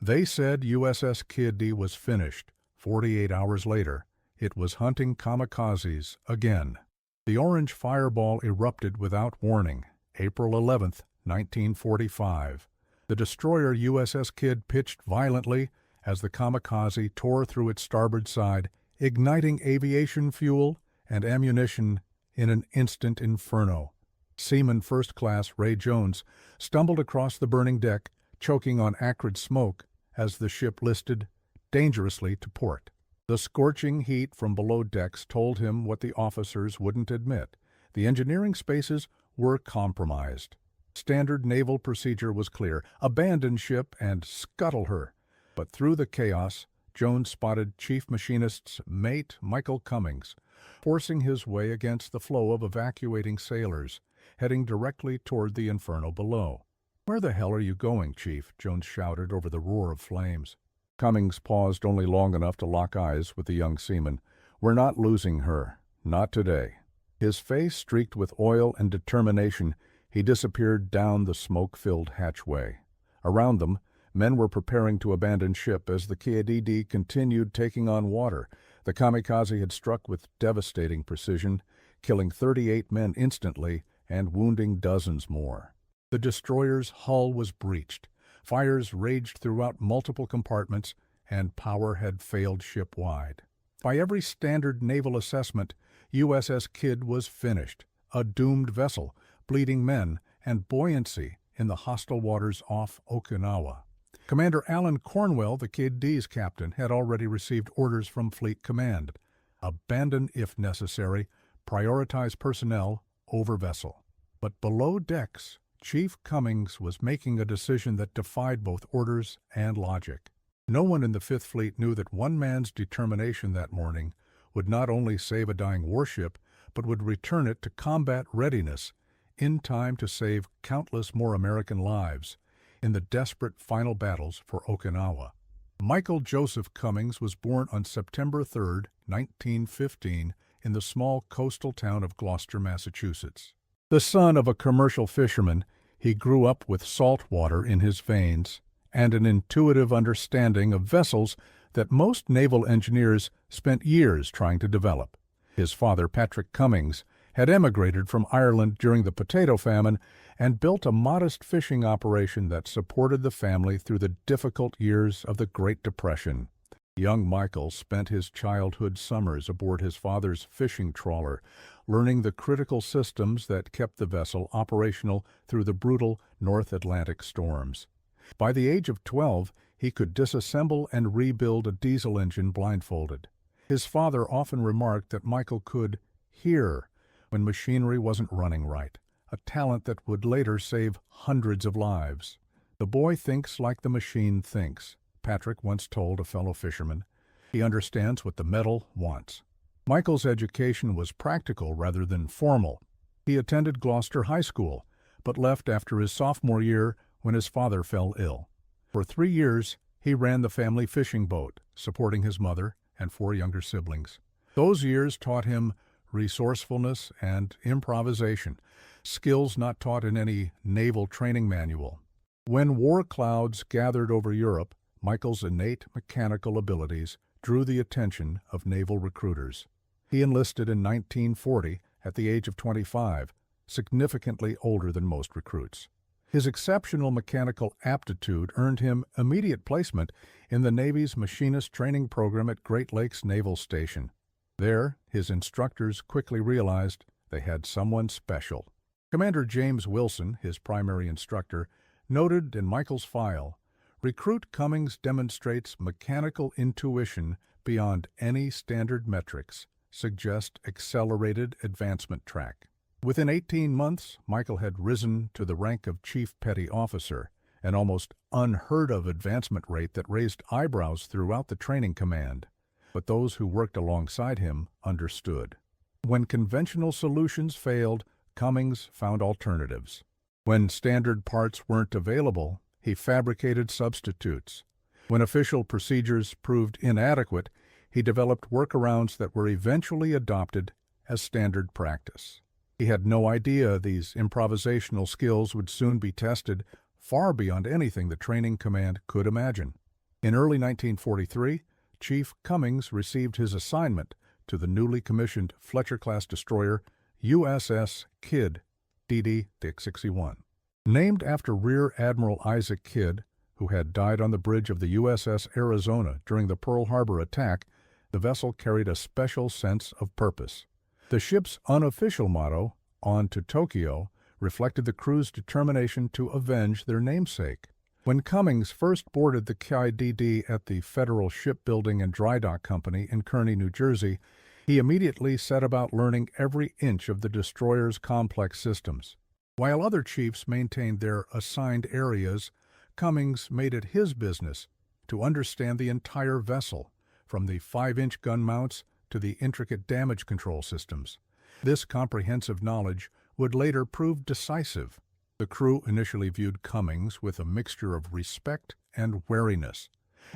They said USS KIDD was finished. 48 hours later, it was hunting kamikazes again. The orange fireball erupted without warning. April 11, 1945. The destroyer USS KIDD pitched violently as the kamikaze tore through its starboard side, igniting aviation fuel and ammunition in an instant inferno. Seaman First Class Ray Jones stumbled across the burning deck, choking on acrid smoke as the ship listed dangerously to port. The scorching heat from below decks told him what the officers wouldn't admit. The engineering spaces were compromised. Standard naval procedure was clear: abandon ship and scuttle her. But through the chaos, Jones spotted Chief Machinist's mate Michael Cummings, forcing his way against the flow of evacuating sailors, heading directly toward the inferno below. "Where the hell are you going, Chief?" Jones shouted over the roar of flames. Cummings paused only long enough to lock eyes with the young seaman. "We're not losing her. Not today." His face streaked with oil and determination, he disappeared down the smoke-filled hatchway. Around them, men were preparing to abandon ship as the KIDD continued taking on water. The kamikaze had struck with devastating precision, killing 38 men instantly and wounding dozens more. The destroyer's hull was breached. Fires raged throughout multiple compartments, and power had failed ship-wide. By every standard naval assessment, USS KIDD was finished, a doomed vessel, bleeding men, and buoyancy in the hostile waters off Okinawa. Commander Alan Cornwell, the KIDD's captain, had already received orders from Fleet Command: abandon if necessary, prioritize personnel over vessel. But below decks, Chief Cummings was making a decision that defied both orders and logic. No one in the Fifth Fleet knew that one man's determination that morning would not only save a dying warship, but would return it to combat readiness in time to save countless more American lives in the desperate final battles for Okinawa. Michael Joseph Cummings was born on September 3, 1915, in the small coastal town of Gloucester, Massachusetts. The son of a commercial fisherman, he grew up with salt water in his veins and an intuitive understanding of vessels that most naval engineers spent years trying to develop. His father, Patrick Cummings, had emigrated from Ireland during the potato famine and built a modest fishing operation that supported the family through the difficult years of the Great Depression. Young Michael spent his childhood summers aboard his father's fishing trawler, learning the critical systems that kept the vessel operational through the brutal North Atlantic storms. By the age of 12, he could disassemble and rebuild a diesel engine blindfolded. His father often remarked that Michael could hear when machinery wasn't running right, a talent that would later save hundreds of lives. "The boy thinks like the machine thinks," Patrick once told a fellow fisherman. "He understands what the metal wants." Michael's education was practical rather than formal. He attended Gloucester High School, but left after his sophomore year when his father fell ill. For 3 years, he ran the family fishing boat, supporting his mother and 4 younger siblings. Those years taught him resourcefulness and improvisation, skills not taught in any naval training manual. When war clouds gathered over Europe, Michael's innate mechanical abilities drew the attention of naval recruiters. He enlisted in 1940 at the age of 25, significantly older than most recruits. His exceptional mechanical aptitude earned him immediate placement in the Navy's machinist training program at Great Lakes Naval Station. There, his instructors quickly realized they had someone special. Commander James Wilson, his primary instructor, noted in Michael's file, "Recruit Cummings demonstrates mechanical intuition beyond any standard metrics, suggest accelerated advancement track." Within 18 months, Michael had risen to the rank of Chief Petty Officer, an almost unheard-of advancement rate that raised eyebrows throughout the training command. But those who worked alongside him understood. When conventional solutions failed, Cummings found alternatives. When standard parts weren't available, he fabricated substitutes. When official procedures proved inadequate, he developed workarounds that were eventually adopted as standard practice. He had no idea these improvisational skills would soon be tested far beyond anything the training command could imagine. In early 1943, Chief Cummings received his assignment to the newly commissioned Fletcher-class destroyer USS KIDD, DD-61. Named after Rear Admiral Isaac Kidd, who had died on the bridge of the USS Arizona during the Pearl Harbor attack, the vessel carried a special sense of purpose. The ship's unofficial motto, "On to Tokyo," reflected the crew's determination to avenge their namesake. When Cummings first boarded the KIDD at the Federal Shipbuilding and Dry Dock Company in Kearny, New Jersey, he immediately set about learning every inch of the destroyer's complex systems. While other chiefs maintained their assigned areas, Cummings made it his business to understand the entire vessel, from the 5-inch gun mounts to the intricate damage control systems. This comprehensive knowledge would later prove decisive. The crew initially viewed Cummings with a mixture of respect and wariness.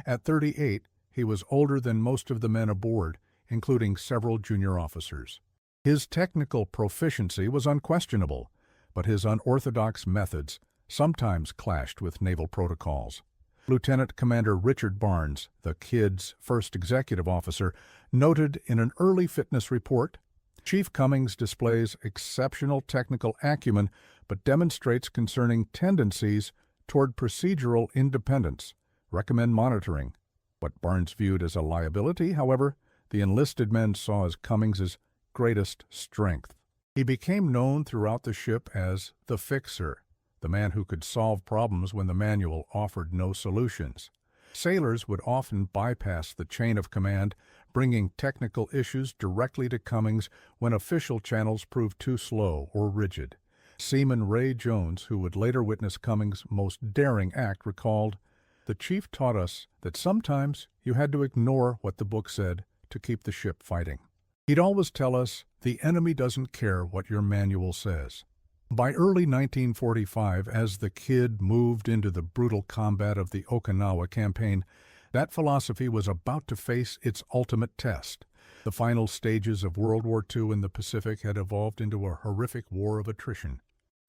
At 38, he was older than most of the men aboard, including several junior officers. His technical proficiency was unquestionable, but his unorthodox methods sometimes clashed with naval protocols. Lieutenant Commander Richard Barnes, the KIDD's first executive officer, noted in an early fitness report, "Chief Cummings displays exceptional technical acumen, but demonstrates concerning tendencies toward procedural independence. Recommend monitoring." What Barnes viewed as a liability, however, the enlisted men saw as Cummings's greatest strength. He became known throughout the ship as the Fixer, the man who could solve problems when the manual offered no solutions. Sailors would often bypass the chain of command, bringing technical issues directly to Cummings when official channels proved too slow or rigid. Seaman Ray Jones, who would later witness Cummings' most daring act, recalled, "The chief taught us that sometimes you had to ignore what the book said to keep the ship fighting. He'd always tell us, the enemy doesn't care what your manual says." By early 1945, as the KIDD moved into the brutal combat of the Okinawa campaign, that philosophy was about to face its ultimate test. The final stages of World War II in the Pacific had evolved into a horrific war of attrition.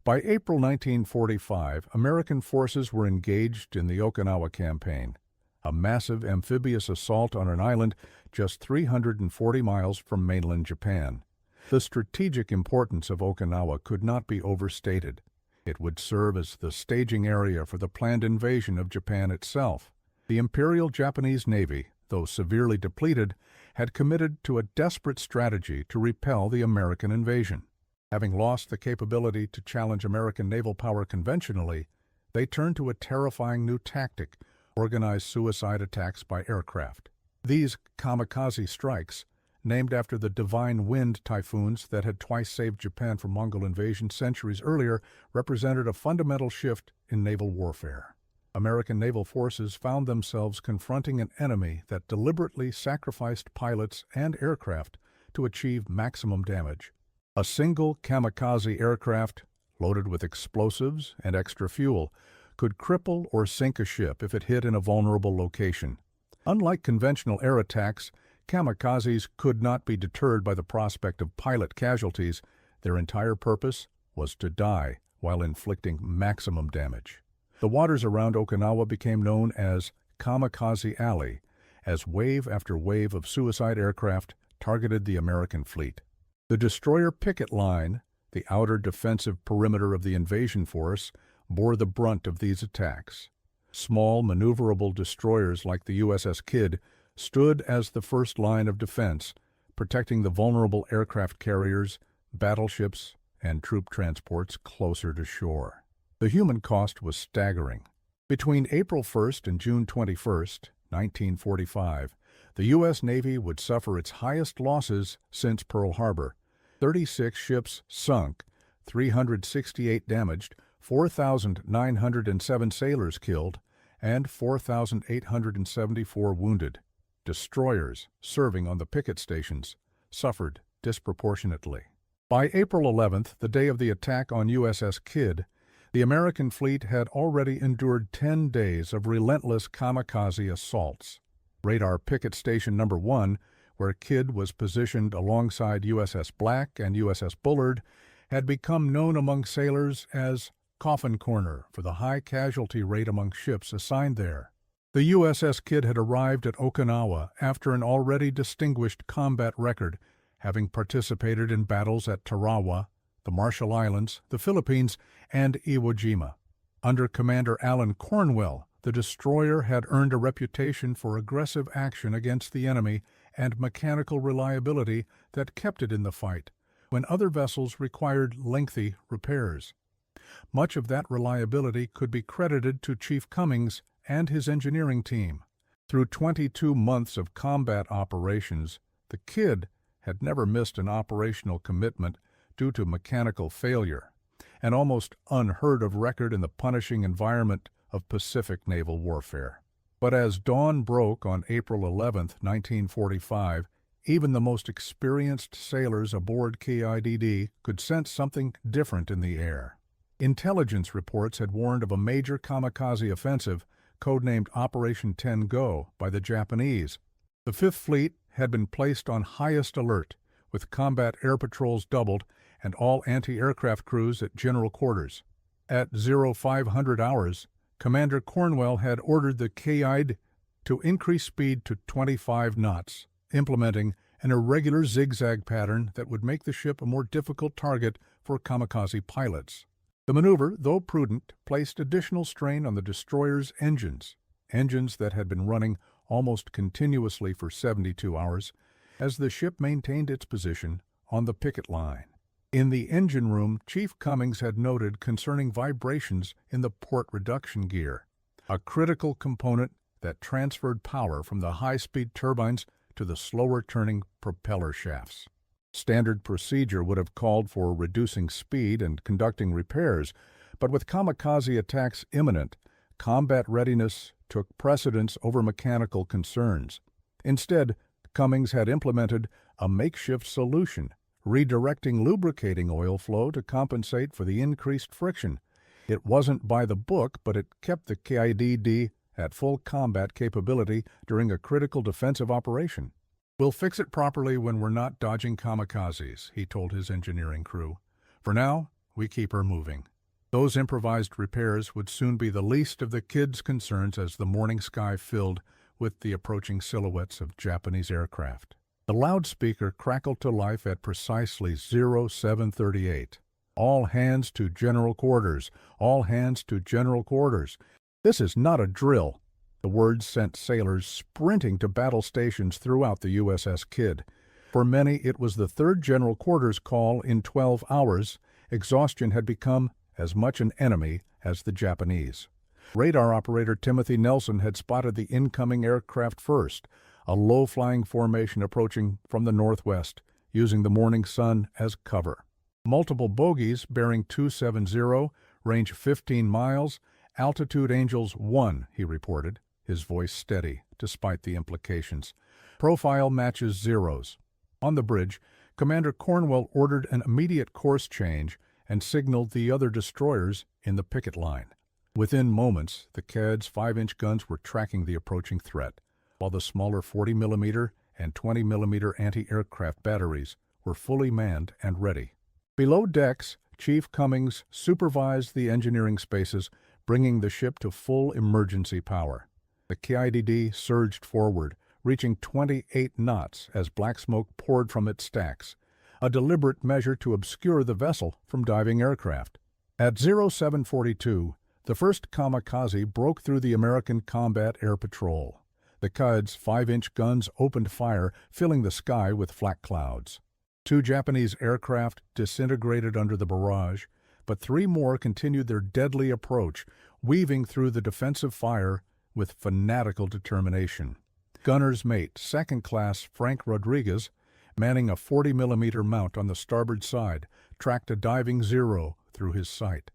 By April 1945, American forces were engaged in the Okinawa campaign, a massive amphibious assault on an island just 340 miles from mainland Japan. The strategic importance of Okinawa could not be overstated. It would serve as the staging area for the planned invasion of Japan itself. The Imperial Japanese Navy, though severely depleted, had committed to a desperate strategy to repel the American invasion. Having lost the capability to challenge American naval power conventionally, they turned to a terrifying new tactic, organized suicide attacks by aircraft. These kamikaze strikes, named after the Divine Wind typhoons that had twice saved Japan from Mongol invasion centuries earlier, represented a fundamental shift in naval warfare. American naval forces found themselves confronting an enemy that deliberately sacrificed pilots and aircraft to achieve maximum damage. A single kamikaze aircraft, loaded with explosives and extra fuel, could cripple or sink a ship if it hit in a vulnerable location. Unlike conventional air attacks, kamikazes could not be deterred by the prospect of pilot casualties. Their entire purpose was to die while inflicting maximum damage. The waters around Okinawa became known as Kamikaze Alley, as wave after wave of suicide aircraft targeted the American fleet. The destroyer picket line, the outer defensive perimeter of the invasion force, bore the brunt of these attacks. Small, maneuverable destroyers like the USS KIDD stood as the first line of defense, protecting the vulnerable aircraft carriers, battleships, and troop transports closer to shore. The human cost was staggering. Between April 1st and June 21st, 1945, the U.S. Navy would suffer its highest losses since Pearl Harbor. 36 ships sunk, 368 damaged, 4,907 sailors killed, and 4,874 wounded. Destroyers serving on the picket stations suffered disproportionately. By April 11th, the day of the attack on USS KIDD, the American fleet had already endured 10 days of relentless kamikaze assaults. Radar Picket Station No. 1, where KIDD was positioned alongside USS Black and USS Bullard, had become known among sailors as Coffin Corner for the high casualty rate among ships assigned there. The USS KIDD had arrived at Okinawa after an already distinguished combat record, having participated in battles at Tarawa, the Marshall Islands, the Philippines, and Iwo Jima. Under Commander Alan Cornwell, the destroyer had earned a reputation for aggressive action against the enemy and mechanical reliability that kept it in the fight when other vessels required lengthy repairs. Much of that reliability could be credited to Chief Cummings and his engineering team. Through 22 months of combat operations, the KIDD had never missed an operational commitment due to mechanical failure, an almost unheard-of record in the punishing environment of Pacific naval warfare. But as dawn broke on April 11, 1945, even the most experienced sailors aboard KIDD could sense something different in the air. Intelligence reports had warned of a major kamikaze offensive, codenamed Operation 10 Go, by the Japanese. The Fifth Fleet had been placed on highest alert, with combat air patrols doubled and all anti-aircraft crews at general quarters. At 0500 hours, Commander Cornwell had ordered the KIDD to increase speed to 25 knots, implementing an irregular zigzag pattern that would make the ship a more difficult target for kamikaze pilots. The maneuver, though prudent, placed additional strain on the destroyer's engines that had been running almost continuously for 72 hours, as the ship maintained its position on the picket line. In the engine room, Chief Cummings had noted concerning vibrations in the port reduction gear, a critical component that transferred power from the high-speed turbines to the slower-turning propeller shafts. Standard procedure would have called for reducing speed and conducting repairs, but with kamikaze attacks imminent, combat readiness took precedence over mechanical concerns. Instead, Cummings had implemented a makeshift solution, redirecting lubricating oil flow to compensate for the increased friction. It wasn't by the book, but it kept the KIDD at full combat capability during a critical defensive operation. "We'll fix it properly when we're not dodging kamikazes," he told his engineering crew. "For now, we keep her moving." Those improvised repairs would soon be the least of the KIDD's concerns as the morning sky filled with the approaching silhouettes of Japanese aircraft. The loudspeaker crackled to life at precisely 0738. "All hands to general quarters! All hands to general quarters! This is not a drill." The words sent sailors sprinting to battle stations throughout the USS KIDD. For many, it was the third general quarters call in 12 hours. Exhaustion had become as much an enemy as the Japanese. Radar operator Timothy Nelson had spotted the incoming aircraft first, a low-flying formation approaching from the northwest, using the morning sun as cover. Multiple bogies bearing 270, range 15 miles, altitude Angels 1, he reported, his voice steady, despite the implications. Profile matches zeros. On the bridge, Commander Cornwell ordered an immediate course change and signaled the other destroyers in the picket line. Within moments, the KIDD's 5-inch guns were tracking the approaching threat, while the smaller 40mm and 20mm anti-aircraft batteries were fully manned and ready. Below decks, Chief Cummings supervised the engineering spaces, bringing the ship to full emergency power. The KIDD surged forward, reaching 28 knots as black smoke poured from its stacks, a deliberate measure to obscure the vessel from diving aircraft. At 0742, the first kamikaze broke through the American Combat Air Patrol. The KIDD's 5-inch guns opened fire, filling the sky with flak clouds. 2 Japanese aircraft disintegrated under the barrage, but 3 more continued their deadly approach, weaving through the defensive fire with fanatical determination. Gunner's mate, 2nd Class Frank Rodriguez, manning a 40mm mount on the starboard side, tracked a diving Zero through his sight.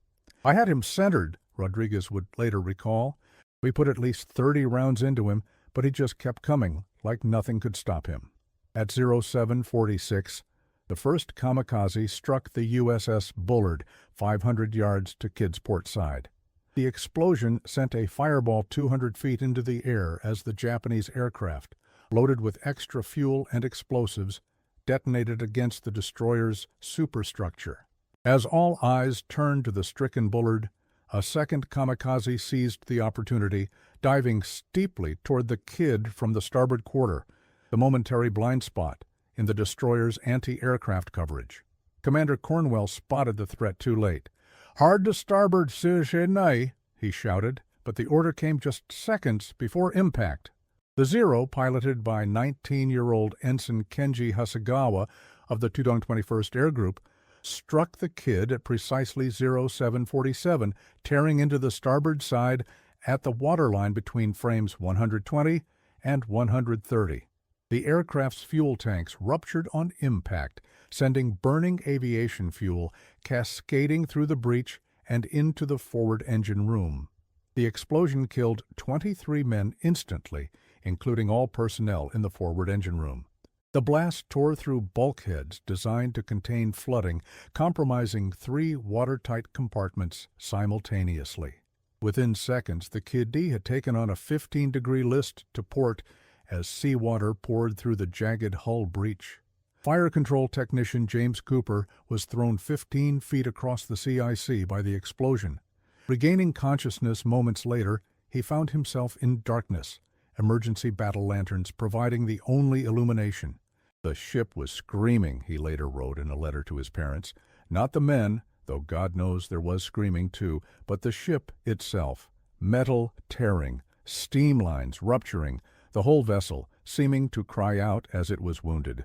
"I had him centered," Rodriguez would later recall. "We put at least 30 rounds into him, but he just kept coming, like nothing could stop him." At 0746, the first kamikaze struck the USS Bullard, 500 yards to KIDD's port side. The explosion sent a fireball 200 feet into the air as the Japanese aircraft, loaded with extra fuel and explosives, detonated against the destroyer's superstructure. As all eyes turned to the stricken Bullard, A second kamikaze seized the opportunity, diving steeply toward the KIDD from the starboard quarter, the momentary blind spot in the destroyer's anti-aircraft coverage. Commander Cornwell spotted the threat too late. "Hard to starboard, Sir Chennai," he shouted, but the order came just seconds before impact. The Zero, piloted by 19-year-old Ensign Kenji Hasegawa of the 221st Air Group, struck the KIDD at precisely 0747, tearing into the starboard side at the waterline between frames 120 and 130. The aircraft's fuel tanks ruptured on impact, sending burning aviation fuel cascading through the breach and into the forward engine room. The explosion killed 23 men instantly, including all personnel in the forward engine room. The blast tore through bulkheads designed to contain flooding, compromising 3 watertight compartments simultaneously. Within seconds, the KIDD had taken on a 15-degree list to port as seawater poured through the jagged hull breach. Fire control technician James Cooper was thrown 15 feet across the CIC by the explosion. Regaining consciousness moments later, he found himself in darkness, emergency battle lanterns providing the only illumination. "The ship was screaming," he later wrote in a letter to his parents. "Not the men, though God knows there was screaming too, but the ship itself. Metal tearing, steam lines rupturing, the whole vessel seeming to cry out as it was wounded."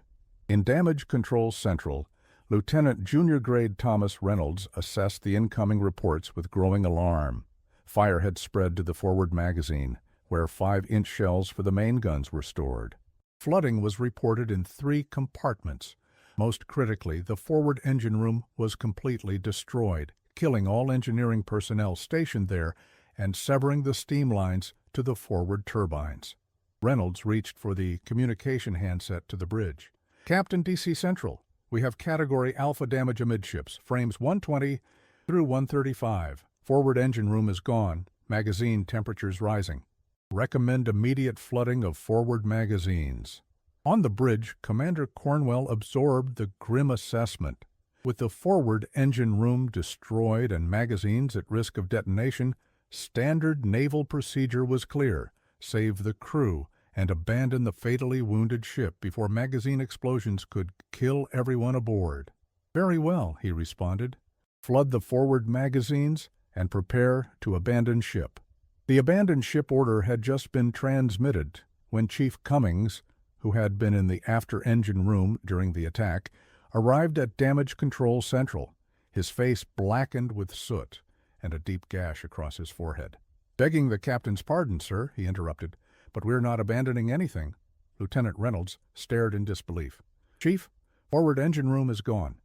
In Damage Control Central, Lieutenant Junior Grade Thomas Reynolds assessed the incoming reports with growing alarm. Fire had spread to the forward magazine, where 5-inch shells for the main guns were stored. Flooding was reported in 3 compartments. Most critically, the forward engine room was completely destroyed, killing all engineering personnel stationed there and severing the steam lines to the forward turbines. Reynolds reached for the communication handset to the bridge. "Captain, DC Central, we have category Alpha damage amidships, frames 120 through 135. Forward engine room is gone, magazine temperatures rising. Recommend immediate flooding of forward magazines." On the bridge, Commander Cornwell absorbed the grim assessment. With the forward engine room destroyed and magazines at risk of detonation, standard naval procedure was clear: save the crew and abandon the fatally wounded ship before magazine explosions could kill everyone aboard. "Very well," he responded. "Flood the forward magazines and prepare to abandon ship." The abandoned ship order had just been transmitted when Chief Cummings, who had been in the after-engine room during the attack, arrived at Damage Control Central, his face blackened with soot and a deep gash across his forehead. "Begging the captain's pardon, sir," he interrupted, "but we're not abandoning anything." Lieutenant Reynolds stared in disbelief. "Chief, forward engine room is gone.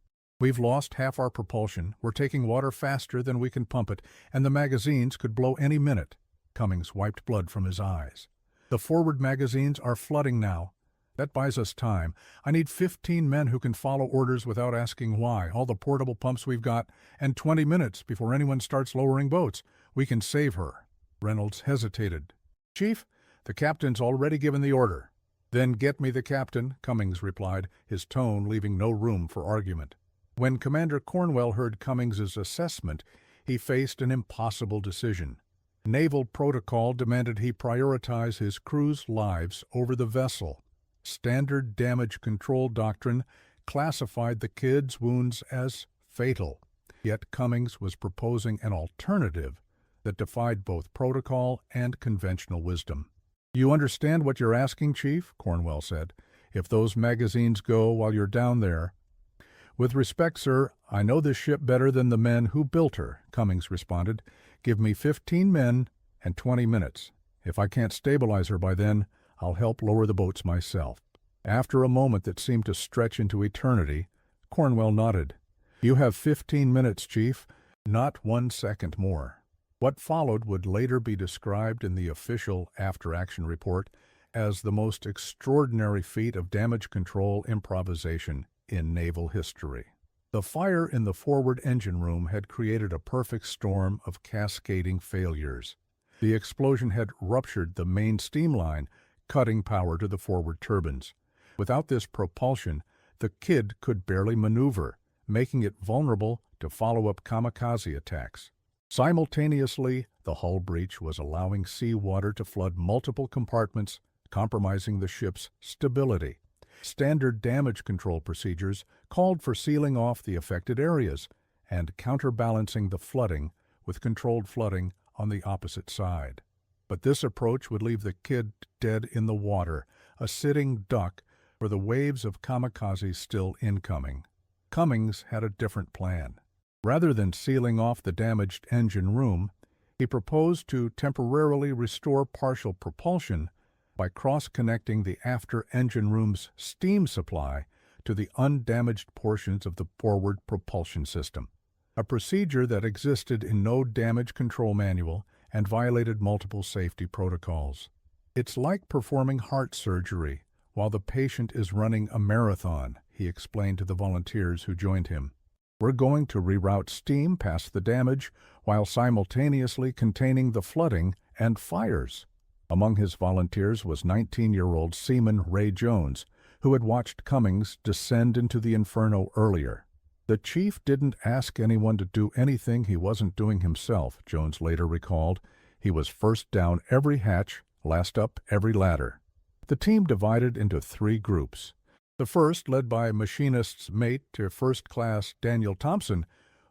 We've lost half our propulsion, we're taking water faster than we can pump it, and the magazines could blow any minute." Cummings wiped blood from his eyes. "The forward magazines are flooding now. That buys us time. I need 15 men who can follow orders without asking why, all the portable pumps we've got, and 20 minutes before anyone starts lowering boats. We can save her." Reynolds hesitated. "Chief, the captain's already given the order." "Then get me the captain," Cummings replied, his tone leaving no room for argument. When Commander Cornwell heard Cummings's assessment, he faced an impossible decision. Naval protocol demanded he prioritize his crew's lives over the vessel. Standard damage control doctrine classified the KIDD's wounds as fatal. Yet Cummings was proposing an alternative that defied both protocol and conventional wisdom. "You understand what you're asking, Chief?" Cornwell said. "If those magazines go while you're down there—" "With respect, sir, I know this ship better than the men who built her," Cummings responded. "Give me 15 men and 20 minutes. If I can't stabilize her by then, I'll help lower the boats myself." After a moment that seemed to stretch into eternity, Cornwell nodded. "You have 15 minutes, Chief, not 1 second more." What followed would later be described in the official after-action report as the most extraordinary feat of damage control improvisation in naval history. The fire in the forward engine room had created a perfect storm of cascading failures. The explosion had ruptured the main steam line, cutting power to the forward turbines. Without this propulsion, the KIDD could barely maneuver, making it vulnerable to follow-up kamikaze attacks. Simultaneously, the hull breach was allowing seawater to flood multiple compartments, compromising the ship's stability. Standard damage control procedures called for sealing off the affected areas and counterbalancing the flooding with controlled flooding on the opposite side. But this approach would leave the KIDD dead in the water, a sitting duck for the waves of kamikazes still incoming. Cummings had a different plan. Rather than sealing off the damaged engine room, he proposed to temporarily restore partial propulsion by cross-connecting the after engine room's steam supply to the undamaged portions of the forward propulsion system, a procedure that existed in no damage control manual and violated multiple safety protocols. It's like performing heart surgery while the patient is running a marathon, he explained to the volunteers who joined him. We're going to reroute steam past the damage while simultaneously containing the flooding and fires. Among his volunteers was 19-year-old Seaman Ray Jones, who had watched Cummings descend into the inferno earlier. The chief didn't ask anyone to do anything he wasn't doing himself, Jones later recalled. He was first down every hatch, last up every ladder. The team divided into 3 groups. The first, led by machinist's mate to First Class Daniel Thompson,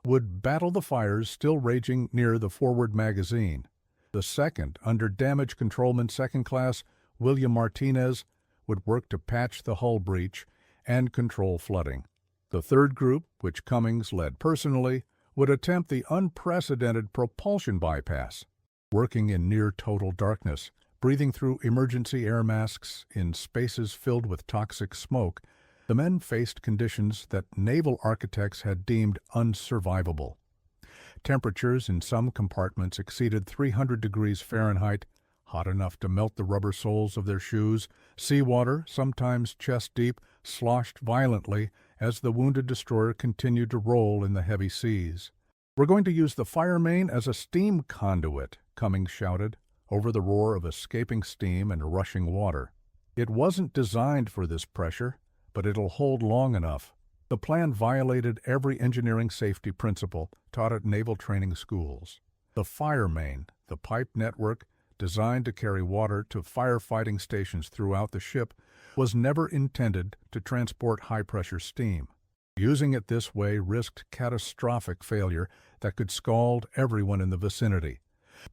would battle the fires still raging near the forward magazine. The second, under Damage Controlman Second Class William Martinez, would work to patch the hull breach and control flooding. The third group, which Cummings led personally, would attempt the unprecedented propulsion bypass. Working in near-total darkness, breathing through emergency air masks in spaces filled with toxic smoke, the men faced conditions that naval architects had deemed unsurvivable. Temperatures in some compartments exceeded 300 degrees Fahrenheit, hot enough to melt the rubber soles of their shoes. Seawater, sometimes chest-deep, sloshed violently as the wounded destroyer continued to roll in the heavy seas. "We're going to use the fire main as a steam conduit," Cummings shouted, over the roar of escaping steam and rushing water. "It wasn't designed for this pressure, but it'll hold long enough." The plan violated every engineering safety principle taught at naval training schools. The fire main, the pipe network designed to carry water to firefighting stations throughout the ship, was never intended to transport high-pressure steam. Using it this way risked catastrophic failure that could scald everyone in the vicinity.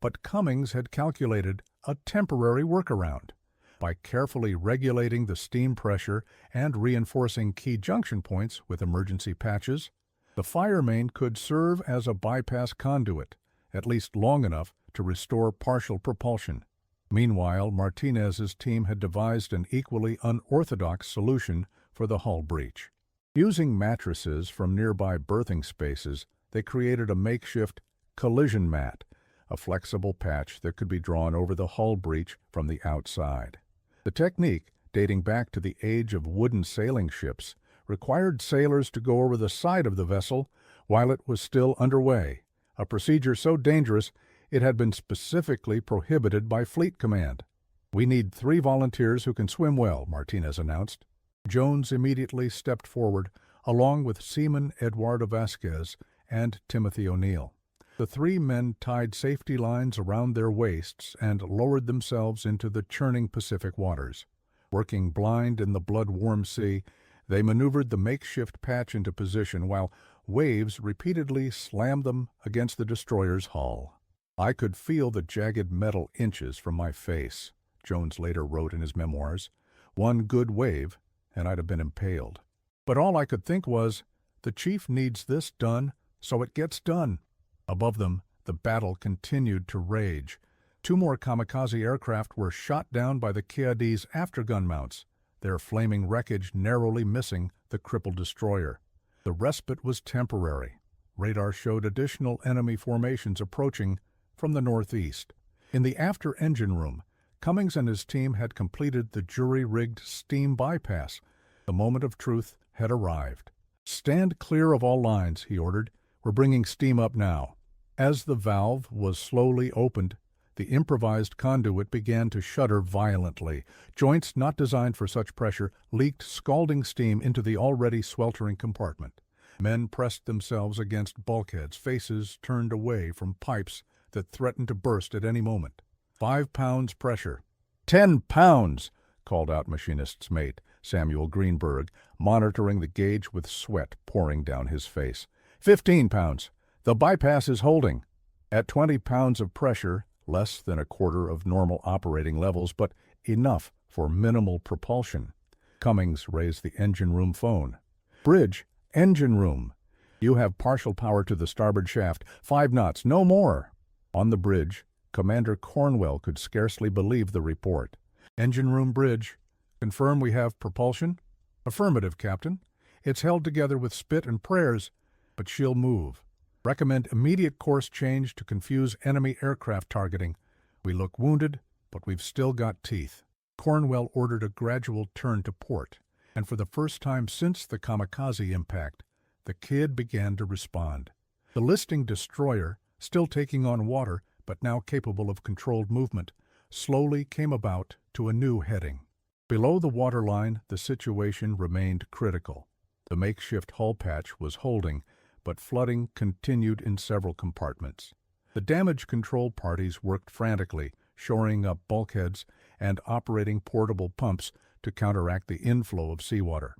But Cummings had calculated a temporary workaround. By carefully regulating the steam pressure and reinforcing key junction points with emergency patches, the fire main could serve as a bypass conduit, at least long enough to restore partial propulsion. Meanwhile, Martinez's team had devised an equally unorthodox solution for the hull breach. Using mattresses from nearby berthing spaces, they created a makeshift collision mat, a flexible patch that could be drawn over the hull breach from the outside. The technique, dating back to the age of wooden sailing ships, required sailors to go over the side of the vessel while it was still underway, a procedure so dangerous it had been specifically prohibited by Fleet Command. "We need 3 volunteers who can swim well," Martinez announced. Jones immediately stepped forward, along with Seaman Eduardo Vasquez and Timothy O'Neill. The 3 men tied safety lines around their waists and lowered themselves into the churning Pacific waters. Working blind in the blood-warm sea, they maneuvered the makeshift patch into position while waves repeatedly slammed them against the destroyer's hull. "I could feel the jagged metal inches from my face," Jones later wrote in his memoirs. "One good wave, and I'd have been impaled. But all I could think was, the chief needs this done, so it gets done." Above them, the battle continued to rage. 2 more kamikaze aircraft were shot down by the KIDD's aftergun mounts, their flaming wreckage narrowly missing the crippled destroyer. The respite was temporary. Radar showed additional enemy formations approaching from the northeast. In the after-engine room, Cummings and his team had completed the jury-rigged steam bypass. The moment of truth had arrived. "Stand clear of all lines," he ordered. "We're bringing steam up now." As the valve was slowly opened, the improvised conduit began to shudder violently. Joints not designed for such pressure leaked scalding steam into the already sweltering compartment. Men pressed themselves against bulkheads, faces turned away from pipes that threatened to burst at any moment. 5 pounds pressure. 10 pounds, called out machinist's mate, Samuel Greenberg, monitoring the gauge with sweat pouring down his face. 15 pounds. The bypass is holding. At 20 pounds of pressure, less than a quarter of normal operating levels, but enough for minimal propulsion. Cummings raised the engine room phone. Bridge, engine room. You have partial power to the starboard shaft. 5 knots, no more. On the bridge, Commander Cornwell could scarcely believe the report. Engine room bridge. Confirm we have propulsion? Affirmative, Captain. It's held together with spit and prayers, but she'll move. Recommend immediate course change to confuse enemy aircraft targeting. We look wounded, but we've still got teeth. Cornwell ordered a gradual turn to port, and for the first time since the Kamikaze impact, the KIDD began to respond. The listing destroyer, still taking on water but now capable of controlled movement, slowly came about to a new heading. Below the waterline, the situation remained critical. The makeshift hull patch was holding, but flooding continued in several compartments. The damage control parties worked frantically, shoring up bulkheads and operating portable pumps to counteract the inflow of seawater.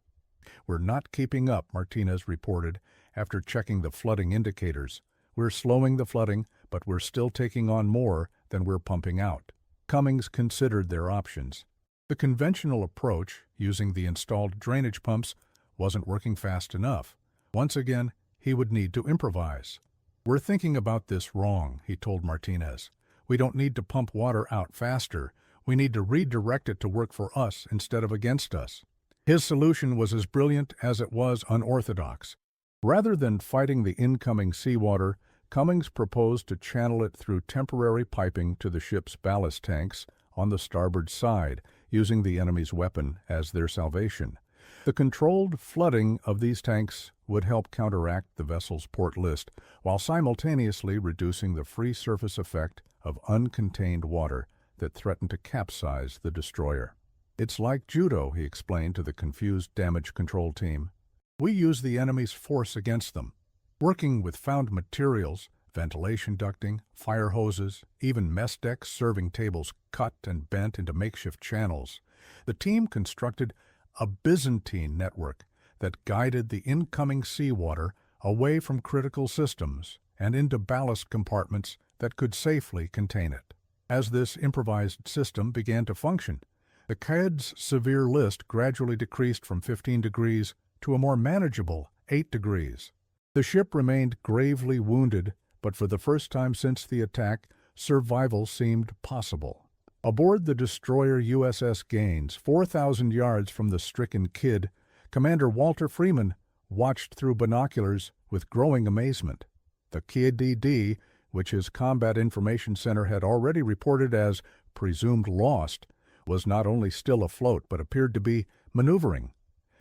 We're not keeping up, Martinez reported after checking the flooding indicators. We're slowing the flooding, but we're still taking on more than we're pumping out. Cummings considered their options. The conventional approach, using the installed drainage pumps, wasn't working fast enough. Once again, he would need to improvise. We're thinking about this wrong, he told Martinez. We don't need to pump water out faster. We need to redirect it to work for us instead of against us. His solution was as brilliant as it was unorthodox. Rather than fighting the incoming seawater, Cummings proposed to channel it through temporary piping to the ship's ballast tanks on the starboard side, using the enemy's weapon as their salvation. The controlled flooding of these tanks would help counteract the vessel's port list, while simultaneously reducing the free surface effect of uncontained water that threatened to capsize the destroyer. It's like judo, he explained to the confused damage control team. We use the enemy's force against them. Working with found materials, ventilation ducting, fire hoses, even mess decks serving tables cut and bent into makeshift channels, the team constructed a Byzantine network that guided the incoming seawater away from critical systems and into ballast compartments that could safely contain it. As this improvised system began to function, the KIDD's severe list gradually decreased from 15 degrees to a more manageable 8 degrees. The ship remained gravely wounded, but for the first time since the attack, survival seemed possible. Aboard the destroyer USS Gaines, 4,000 yards from the stricken KIDD, Commander Walter Freeman watched through binoculars with growing amazement. The KIDD, which his Combat Information Center had already reported as presumed lost, was not only still afloat but appeared to be maneuvering.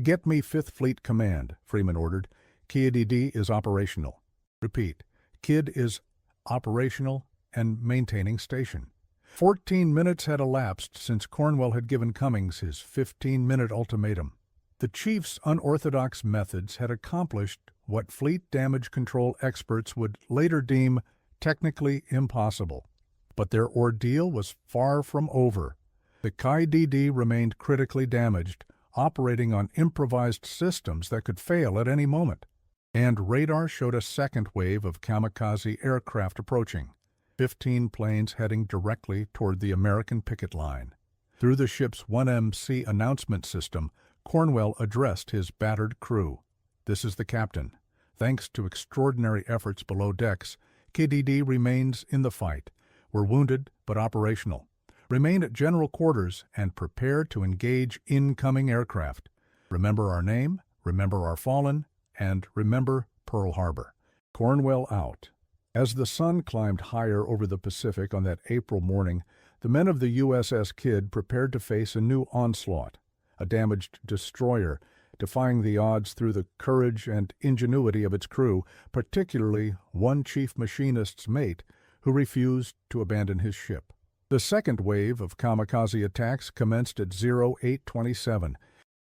"Get me 5th Fleet Command," Freeman ordered. "KIDD is operational." Repeat, KIDD is operational and maintaining station. 14 minutes had elapsed since Cornwell had given Cummings his 15-minute ultimatum. The chief's unorthodox methods had accomplished what fleet damage control experts would later deem technically impossible. But their ordeal was far from over. The KIDD remained critically damaged, operating on improvised systems that could fail at any moment. And radar showed a second wave of kamikaze aircraft approaching, 15 planes heading directly toward the American picket line. Through the ship's 1MC announcement system, Cornwell addressed his battered crew. "This is the captain. Thanks to extraordinary efforts below decks, KIDD remains in the fight. We're wounded but operational. Remain at general quarters and prepare to engage incoming aircraft. Remember our name, remember our fallen, and remember Pearl Harbor." Cornwell out. As the sun climbed higher over the Pacific on that April morning, the men of the USS KIDD prepared to face a new onslaught, a damaged destroyer, defying the odds through the courage and ingenuity of its crew, particularly one chief machinist's mate who refused to abandon his ship. The second wave of kamikaze attacks commenced at 0827.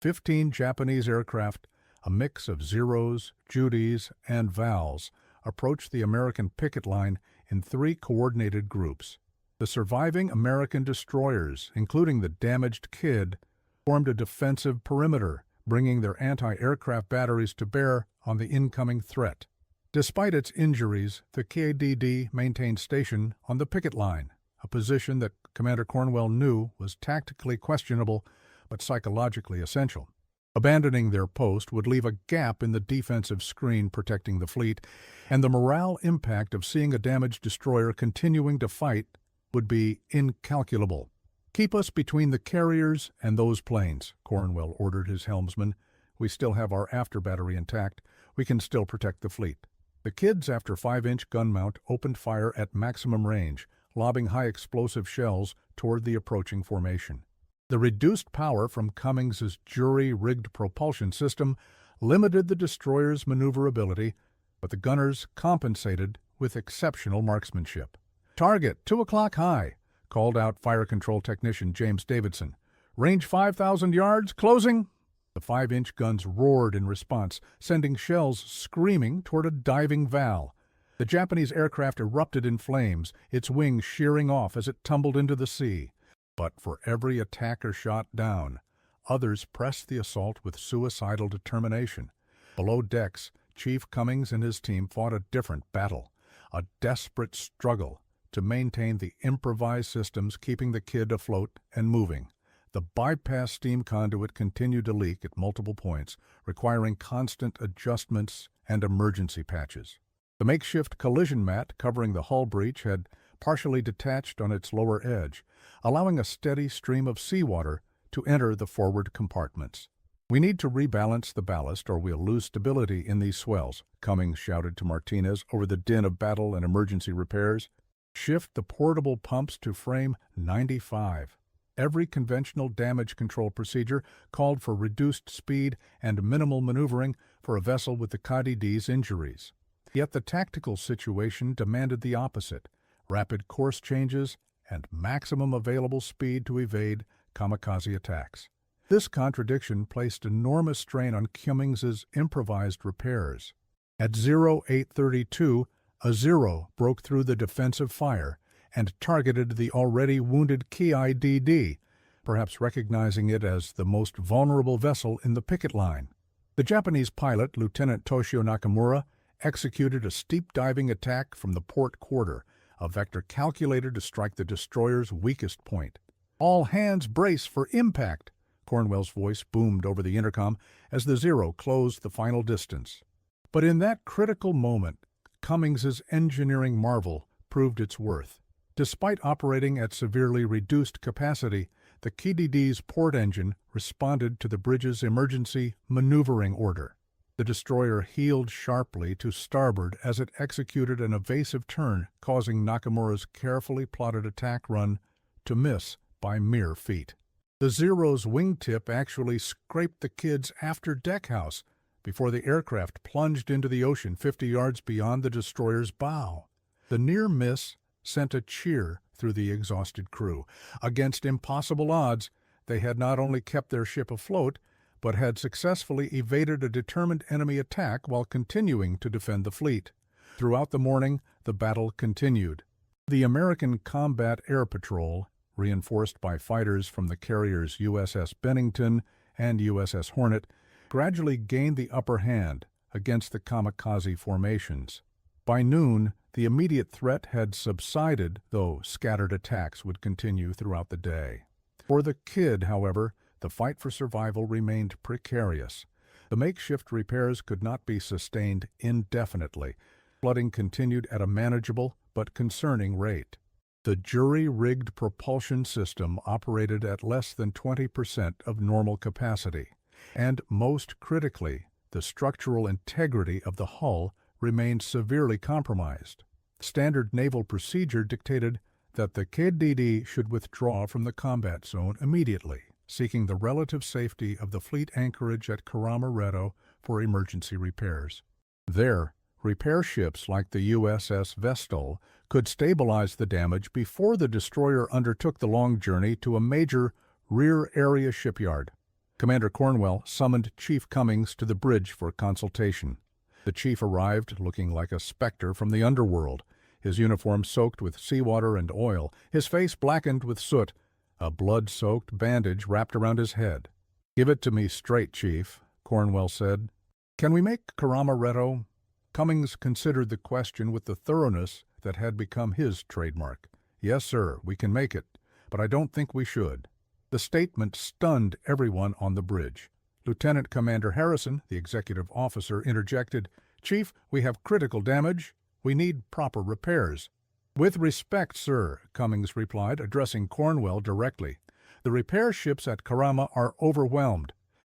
15 Japanese aircraft, A mix of Zeros, Judies, and Vals approached the American picket line in 3 coordinated groups. The surviving American destroyers, including the damaged KIDD, formed a defensive perimeter, bringing their anti-aircraft batteries to bear on the incoming threat. Despite its injuries, the KIDD maintained station on the picket line, a position that Commander Cornwell knew was tactically questionable but psychologically essential. Abandoning their post would leave a gap in the defensive screen protecting the fleet, and the morale impact of seeing a damaged destroyer continuing to fight would be incalculable. "Keep us between the carriers and those planes," Cornwell ordered his helmsman. "We still have our after battery intact. We can still protect the fleet." The KIDDs, after 5-inch gun mount, opened fire at maximum range, lobbing high-explosive shells toward the approaching formation. The reduced power from Cummings' jury-rigged propulsion system limited the destroyer's maneuverability, but the gunners compensated with exceptional marksmanship. "Target 2 o'clock high," called out fire control technician James Davidson. "Range 5,000 yards, closing." The 5-inch guns roared in response, sending shells screaming toward a diving Val. The Japanese aircraft erupted in flames, its wings shearing off as it tumbled into the sea. But for every attacker shot down, others pressed the assault with suicidal determination. Below decks, Chief Cummings and his team fought a different battle, a desperate struggle to maintain the improvised systems keeping the KIDD afloat and moving. The bypass steam conduit continued to leak at multiple points, requiring constant adjustments and emergency patches. The makeshift collision mat covering the hull breach had partially detached on its lower edge, allowing a steady stream of seawater to enter the forward compartments. "We need to rebalance the ballast or we'll lose stability in these swells," Cummings shouted to Martinez over the din of battle and emergency repairs. "Shift the portable pumps to frame 95. Every conventional damage control procedure called for reduced speed and minimal maneuvering for a vessel with the KIDD's injuries. Yet the tactical situation demanded the opposite: rapid course changes and maximum available speed to evade kamikaze attacks. This contradiction placed enormous strain on Cummings' improvised repairs. At 0832, a Zero broke through the defensive fire and targeted the already wounded KIDD, perhaps recognizing it as the most vulnerable vessel in the picket line. The Japanese pilot, Lieutenant Toshio Nakamura, executed a steep diving attack from the port quarter, a vector calculated to strike the destroyer's weakest point. "All hands brace for impact," Cornwell's voice boomed over the intercom as the Zero closed the final distance. But in that critical moment, Cummings' engineering marvel proved its worth. Despite operating at severely reduced capacity, the KIDD's port engine responded to the bridge's emergency maneuvering order. The destroyer heeled sharply to starboard as it executed an evasive turn, causing Nakamura's carefully plotted attack run to miss by mere feet. The Zero's wingtip actually scraped the KIDD's after deckhouse before the aircraft plunged into the ocean 50 yards beyond the destroyer's bow. The near miss sent a cheer through the exhausted crew. Against impossible odds, they had not only kept their ship afloat, but had successfully evaded a determined enemy attack while continuing to defend the fleet. Throughout the morning, the battle continued. The American Combat Air Patrol, reinforced by fighters from the carriers USS Bennington and USS Hornet, gradually gained the upper hand against the kamikaze formations. By noon, the immediate threat had subsided, though scattered attacks would continue throughout the day. For the KIDD, however, the fight for survival remained precarious. The makeshift repairs could not be sustained indefinitely. Flooding continued at a manageable but concerning rate. The jury-rigged propulsion system operated at less than 20% of normal capacity, and most critically, the structural integrity of the hull remained severely compromised. Standard naval procedure dictated that the KIDD should withdraw from the combat zone immediately, seeking the relative safety of the fleet anchorage at Karamaretto for emergency repairs. There, repair ships like the USS Vestal could stabilize the damage before the destroyer undertook the long journey to a major rear-area shipyard. Commander Cornwell summoned Chief Cummings to the bridge for consultation. The chief arrived looking like a specter from the underworld, his uniform soaked with seawater and oil, his face blackened with soot, a blood-soaked bandage wrapped around his head. "Give it to me straight, Chief," Cornwell said. "Can we make Karama-Reto?" Cummings considered the question with the thoroughness that had become his trademark. "Yes, sir, we can make it, but I don't think we should." The statement stunned everyone on the bridge. Lieutenant Commander Harrison, the executive officer, interjected, "Chief, we have critical damage. We need proper repairs." "With respect, sir," Cummings replied, addressing Cornwell directly. "The repair ships at Karama are overwhelmed.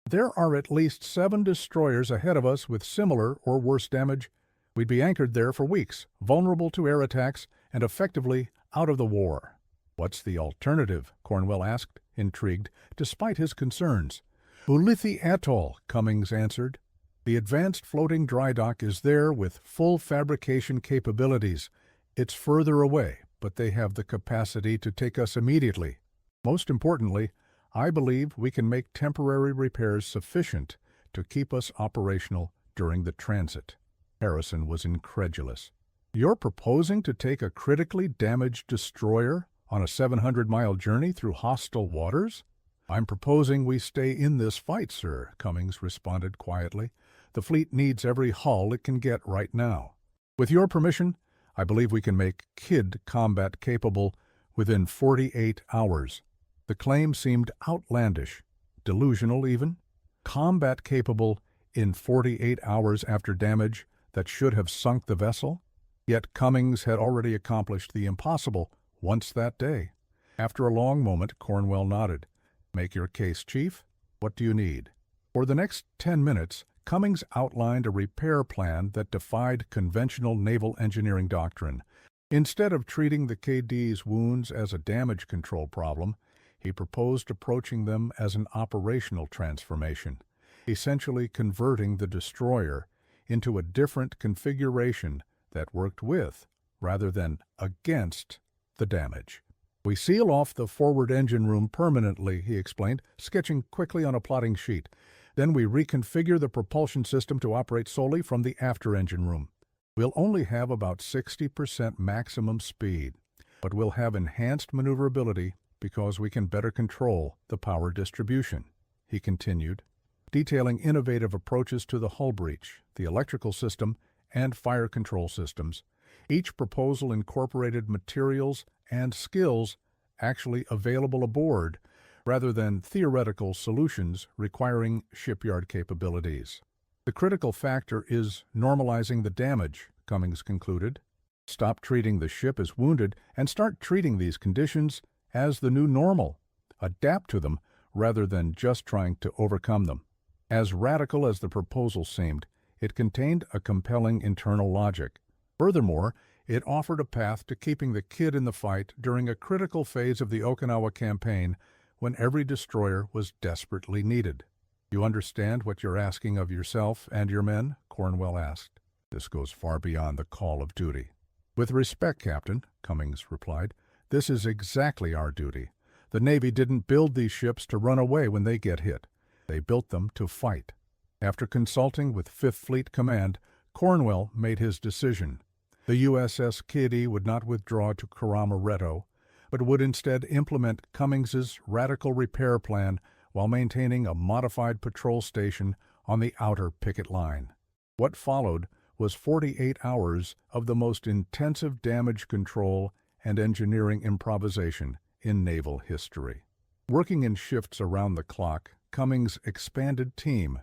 There are at least 7 destroyers ahead of us with similar or worse damage. We'd be anchored there for weeks, vulnerable to air attacks, and effectively out of the war." "What's the alternative?" Cornwell asked, intrigued, despite his concerns. "Ulithi Atoll," Cummings answered. "The advanced floating dry dock is there with full fabrication capabilities. It's further away, but they have the capacity to take us immediately. Most importantly, I believe we can make temporary repairs sufficient to keep us operational during the transit." Harrison was incredulous. "You're proposing to take a critically damaged destroyer on a 700-mile journey through hostile waters?" "I'm proposing we stay in this fight, sir," Cummings responded quietly. "The fleet needs every hull it can get right now. With your permission, I believe we can make KIDD combat capable within 48 hours. The claim seemed outlandish, delusional even. Combat capable in 48 hours after damage that should have sunk the vessel? Yet Cummings had already accomplished the impossible once that day. After a long moment, Cornwell nodded. "Make your case, Chief. What do you need?" For the next 10 minutes, Cummings outlined a repair plan that defied conventional naval engineering doctrine. Instead of treating the KIDD's wounds as a damage control problem, he proposed approaching them as an operational transformation, essentially converting the destroyer into a different configuration that worked with, rather than against, the damage. "We seal off the forward engine room permanently," he explained, sketching quickly on a plotting sheet. "Then we reconfigure the propulsion system to operate solely from the after engine room. We'll only have about 60% maximum speed, but we'll have enhanced maneuverability because we can better control the power distribution," he continued, detailing innovative approaches to the hull breach, the electrical system, and fire control systems. Each proposal incorporated materials and skills actually available aboard, rather than theoretical solutions requiring shipyard capabilities. "The critical factor is normalizing the damage," Cummings concluded. "Stop treating the ship as wounded and start treating these conditions as the new normal. Adapt to them rather than just trying to overcome them." As radical as the proposal seemed, it contained a compelling internal logic. Furthermore, it offered a path to keeping the KIDD in the fight during a critical phase of the Okinawa campaign when every destroyer was desperately needed. "You understand what you're asking of yourself and your men?" Cornwell asked. "This goes far beyond the call of duty." "With respect, Captain," Cummings replied, "this is exactly our duty. The Navy didn't build these ships to run away when they get hit. They built them to fight." After consulting with Fifth Fleet Command, Cornwell made his decision. The USS KIDD would not withdraw to Karama-Reto, but would instead implement Cummings's radical repair plan while maintaining a modified patrol station on the outer picket line. What followed was 48 hours of the most intensive damage control and engineering improvisation in naval history. Working in shifts around the clock, Cummings' expanded team,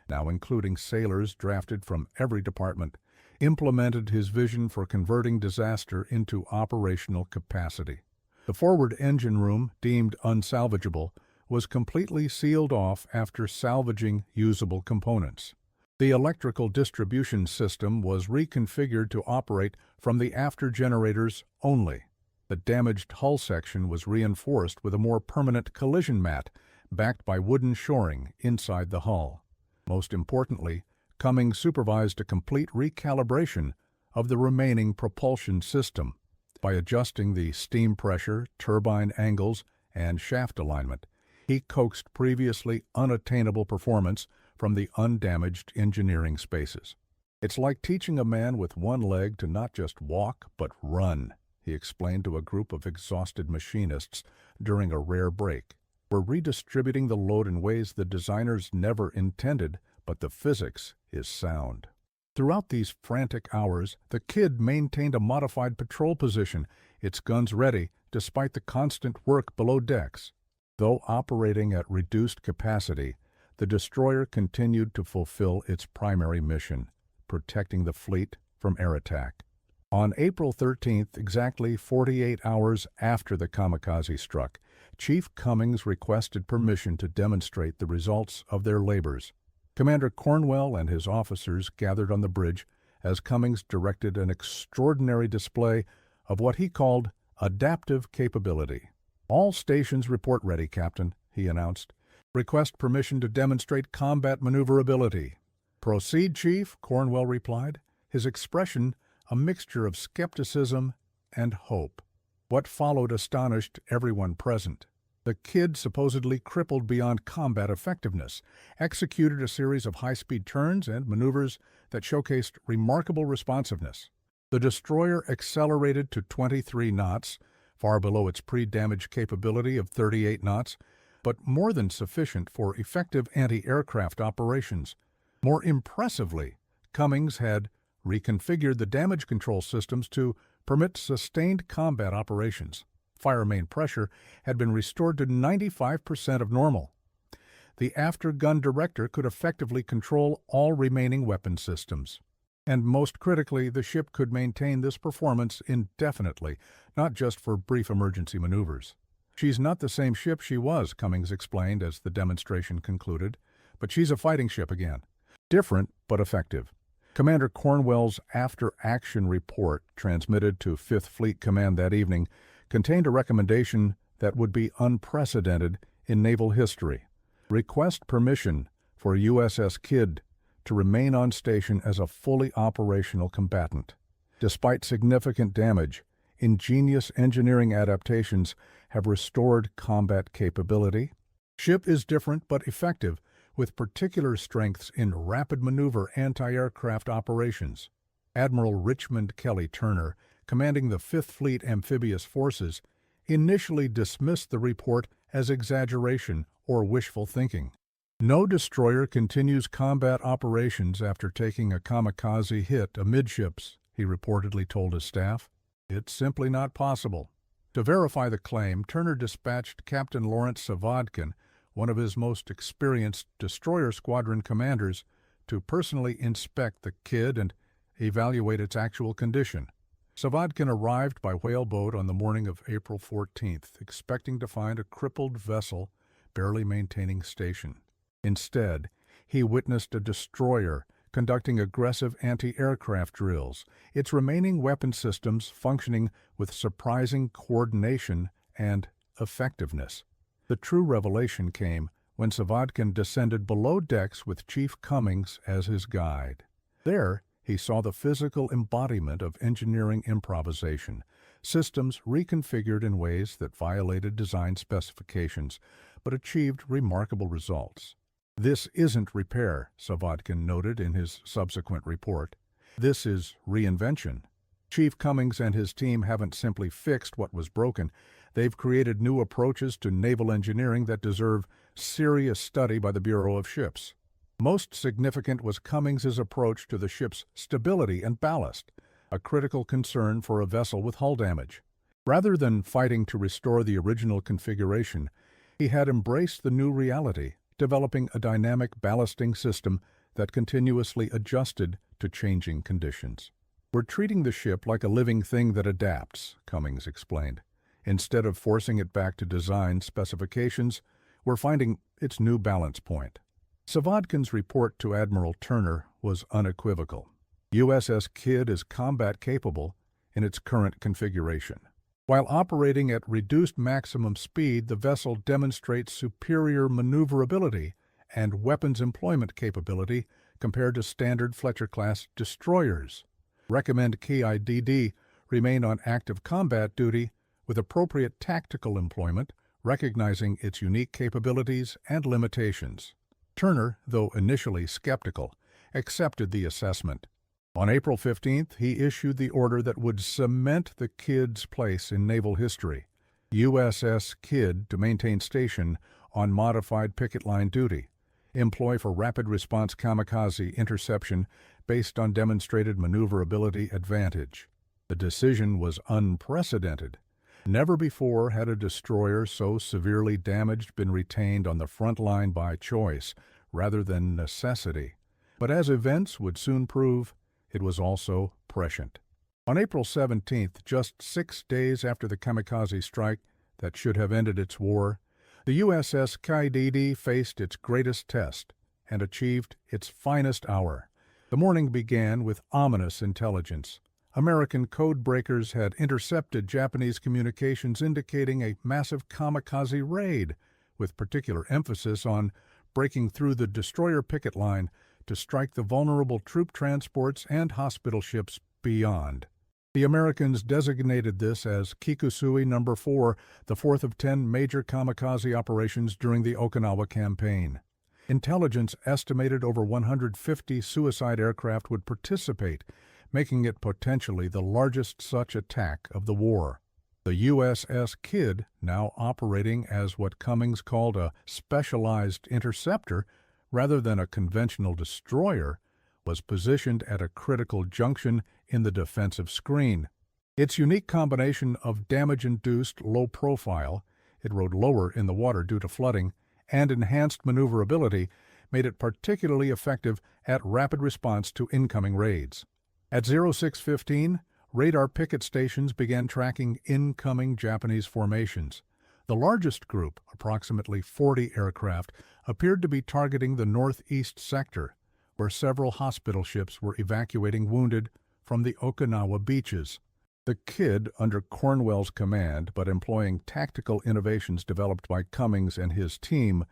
now including sailors drafted from every department, implemented his vision for converting disaster into operational capacity. The forward engine room, deemed unsalvageable, was completely sealed off after salvaging usable components. The electrical distribution system was reconfigured to operate from the after generators only. The damaged hull section was reinforced with a more permanent collision mat, backed by wooden shoring inside the hull. Most importantly, Cummings supervised a complete recalibration of the remaining propulsion system. By adjusting the steam pressure, turbine angles, and shaft alignment, He coaxed previously unattainable performance from the undamaged engineering spaces. "It's like teaching a man with one leg to not just walk, but run," he explained to a group of exhausted machinists during a rare break. "We're redistributing the load in ways the designers never intended, but the physics is sound." Throughout these frantic hours, the KIDD maintained a modified patrol position, its guns ready despite the constant work below decks. Though operating at reduced capacity, the destroyer continued to fulfill its primary mission, protecting the fleet from air attack. On April 13th, exactly 48 hours after the Kamikaze struck, Chief Cummings requested permission to demonstrate the results of their labors. Commander Cornwell and his officers gathered on the bridge as Cummings directed an extraordinary display of what he called adaptive capability. "All stations report ready, Captain," he announced. "Request permission to demonstrate combat maneuverability." "Proceed, Chief," Cornwell replied, his expression a mixture of skepticism and hope. What followed astonished everyone present. The KIDD, supposedly crippled beyond combat effectiveness, executed a series of high-speed turns and maneuvers that showcased remarkable responsiveness. The destroyer accelerated to 23 knots, far below its pre-damage capability of 38 knots, but more than sufficient for effective anti-aircraft operations. More impressively, Cummings had reconfigured the damage control systems to permit sustained combat operations. Fire main pressure had been restored to 95% of normal. The after-gun director could effectively control all remaining weapon systems. And most critically, the ship could maintain this performance indefinitely, not just for brief emergency maneuvers. "She's not the same ship she was," Cummings explained as the demonstration concluded, "but she's a fighting ship again. Different, but effective." Commander Cornwell's after-action report, transmitted to 5th Fleet Command that evening, contained a recommendation that would be unprecedented in naval history. Request permission for USS KIDD to remain on station as a fully operational combatant. Despite significant damage, ingenious engineering adaptations have restored combat capability. Ship is different but effective, with particular strengths in rapid maneuver anti-aircraft operations. Admiral Richmond Kelly Turner, commanding the 5th Fleet Amphibious Forces, initially dismissed the report as exaggeration or wishful thinking. "No destroyer continues combat operations after taking a kamikaze hit amidships," he reportedly told his staff. "It's simply not possible." To verify the claim, Turner dispatched Captain Lawrence Savadkin, one of his most experienced destroyer squadron commanders, to personally inspect the KIDD and evaluate its actual condition. Savadkin arrived by whaleboat on the morning of April 14th, expecting to find a crippled vessel barely maintaining station. Instead, he witnessed a destroyer conducting aggressive anti-aircraft drills, its remaining weapon systems functioning with surprising coordination and effectiveness. The true revelation came when Savadkin descended below decks with Chief Cummings as his guide. There, he saw the physical embodiment of engineering improvisation, systems reconfigured in ways that violated design specifications but achieved remarkable results. "This isn't repair," Savadkin noted in his subsequent report. "This is reinvention." Chief Cummings and his team haven't simply fixed what was broken, they've created new approaches to naval engineering that deserve serious study by the Bureau of Ships. Most significant was Cummings's approach to the ship's stability and ballast, a critical concern for a vessel with hull damage. Rather than fighting to restore the original configuration, he had embraced the new reality, developing a dynamic ballasting system that continuously adjusted to changing conditions. "We're treating the ship like a living thing that adapts," Cummings explained. "Instead of forcing it back to design specifications, we're finding its new balance point." Savadkin's report to Admiral Turner was unequivocal. USS KIDD is combat capable in its current configuration. While operating at reduced maximum speed, the vessel demonstrates superior maneuverability and weapons employment capability compared to standard Fletcher-class destroyers. Recommend KIDD remain on active combat duty with appropriate tactical employment recognizing its unique capabilities and limitations. Turner, though initially skeptical, accepted the assessment. On April 15th, he issued the order that would cement the KIDD's place in naval history. USS KIDD to maintain station on modified picket line duty, employ for rapid response kamikaze interception based on demonstrated maneuverability advantage. The decision was unprecedented. Never before had a destroyer so severely damaged been retained on the front line by choice rather than necessity. But as events would soon prove, it was also prescient. On April 17th, just 6 days after the kamikaze strike that should have ended its war, the USS KIDD faced its greatest test and achieved its finest hour. The morning began with ominous intelligence. American code breakers had intercepted Japanese communications indicating a massive kamikaze raid, with particular emphasis on breaking through the destroyer picket line to strike the vulnerable troop transports and hospital ships beyond. The Americans designated this as Kikusui No. 4, the fourth of 10 major kamikaze operations during the Okinawa campaign. Intelligence estimated over 150 suicide aircraft would participate, making it potentially the largest such attack of the war. The USS KIDD, now operating as what Cummings called a specialized interceptor rather than a conventional destroyer, was positioned at a critical junction in the defensive screen. Its unique combination of damage-induced low profile, it rode lower in the water due to flooding, and enhanced maneuverability made it particularly effective at rapid response to incoming raids. At 06:15, radar picket stations began tracking incoming Japanese formations. The largest group, approximately 40 aircraft, appeared to be targeting the northeast sector, where several hospital ships were evacuating wounded from the Okinawa beaches. The KIDD, under Cornwell's command but employing tactical innovations developed by Cummings and his team,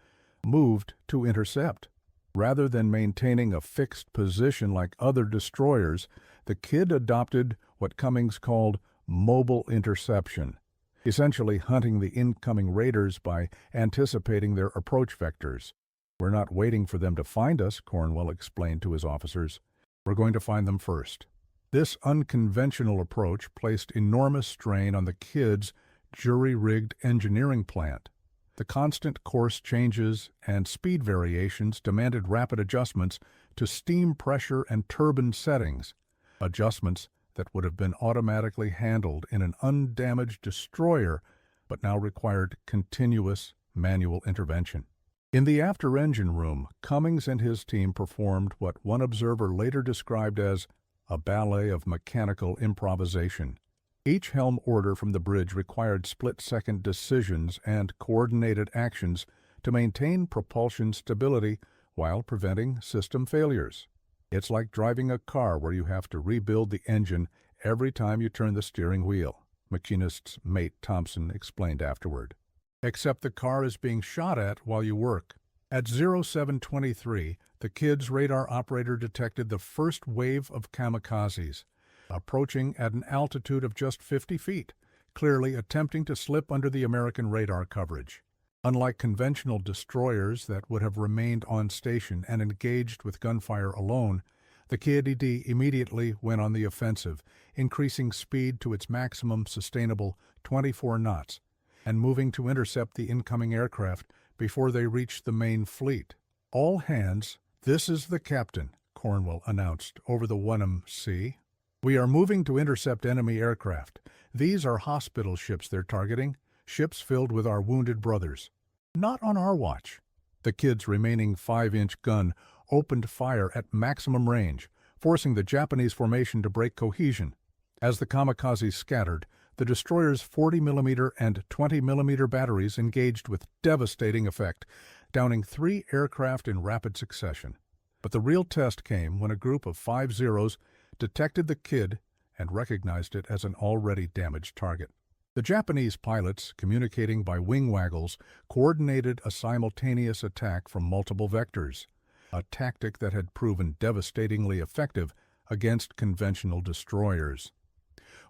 moved to intercept. Rather than maintaining a fixed position like other destroyers, the KIDD adopted what Cummings called mobile interception, essentially hunting the incoming raiders by anticipating their approach vectors. "We're not waiting for them to find us," Cornwell explained to his officers. "We're going to find them first." This unconventional approach placed enormous strain on the KIDD's jury-rigged engineering plant. The constant course changes and speed variations demanded rapid adjustments to steam pressure and turbine settings, adjustments that would have been automatically handled in an undamaged destroyer but now required continuous manual intervention. In the after-engine room, Cummings and his team performed what one observer later described as a ballet of mechanical improvisation. Each helm order from the bridge required split-second decisions and coordinated actions to maintain propulsion stability while preventing system failures. It's like driving a car where you have to rebuild the engine every time you turn the steering wheel, machinist's mate Thompson explained afterward. Except the car is being shot at while you work. At 07:23, the KIDD's radar operator detected the first wave of kamikazes, approaching at an altitude of just 50 feet, clearly attempting to slip under the American radar coverage. Unlike conventional destroyers that would have remained on station and engaged with gunfire alone, the KIDD immediately went on the offensive, increasing speed to its maximum sustainable 24 knots, and moving to intercept the incoming aircraft before they reached the main fleet. "All hands, this is the captain," Cornwell announced over the Wenham Sea. "We are moving to intercept enemy aircraft. These are hospital ships they're targeting, ships filled with our wounded brothers. Not on our watch." The KIDD's remaining 5-inch gun opened fire at maximum range, forcing the Japanese formation to break cohesion. As the kamikazes scattered, the destroyer's 40mm and 20mm batteries engaged with devastating effect, downing 3 aircraft in rapid succession. But the real test came when a group of 5 Zeros detected the KIDD and recognized it as an already damaged target. The Japanese pilots, communicating by wing waggles, coordinated a simultaneous attack from multiple vectors, a tactic that had proven devastatingly effective against conventional destroyers.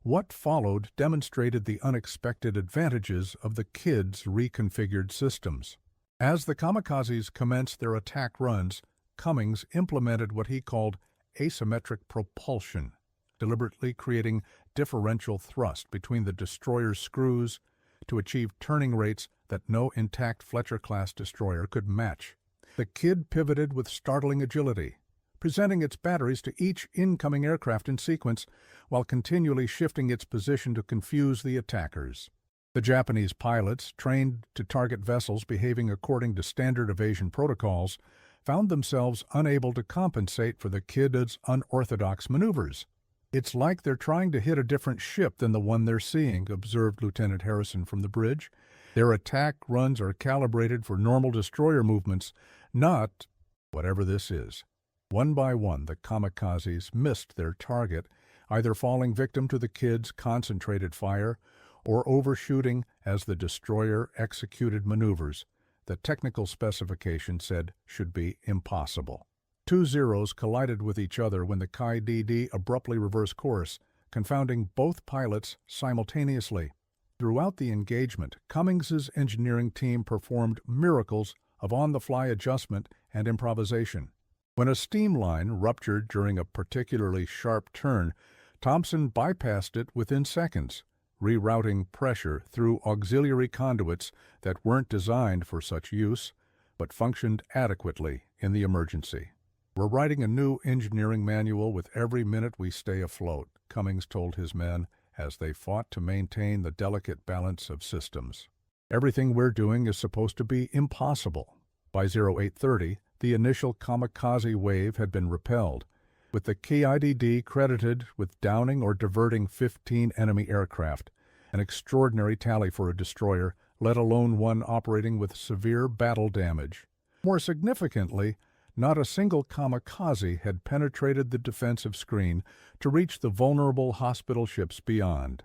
What followed demonstrated the unexpected advantages of the KIDD's reconfigured systems. As the Kamikazes commenced their attack runs, Cummings implemented what he called asymmetric propulsion, deliberately creating differential thrust between the destroyer's screws to achieve turning rates that no intact Fletcher-class destroyer could match. The KIDD pivoted with startling agility, presenting its batteries to each incoming aircraft in sequence while continually shifting its position to confuse the attackers. The Japanese pilots, trained to target vessels behaving according to standard evasion protocols, found themselves unable to compensate for the KIDD's unorthodox maneuvers. "It's like they're trying to hit a different ship than the one they're seeing," observed Lieutenant Harrison from the bridge. "Their attack runs are calibrated for normal destroyer movements, not whatever this is." One by one, the Kamikazes missed their target, either falling victim to the KIDD's concentrated fire or overshooting as the destroyer executed maneuvers the technical specification said should be impossible. Two Zeros collided with each other when the KIDD abruptly reversed course, confounding both pilots simultaneously. Throughout the engagement, Cummings's engineering team performed miracles of on-the-fly adjustment and improvisation. When a steam line ruptured during a particularly sharp turn, Thompson bypassed it within seconds, rerouting pressure through auxiliary conduits that weren't designed for such use, but functioned adequately in the emergency. "We're writing a new engineering manual with every minute we stay afloat," Cummings told his men as they fought to maintain the delicate balance of systems. "Everything we're doing is supposed to be impossible." By 0830, the initial kamikaze wave had been repelled, with the KIDD credited with downing or diverting 15 enemy aircraft, an extraordinary tally for a destroyer, let alone one operating with severe battle damage. More significantly, not a single kamikaze had penetrated the defensive screen to reach the vulnerable hospital ships beyond.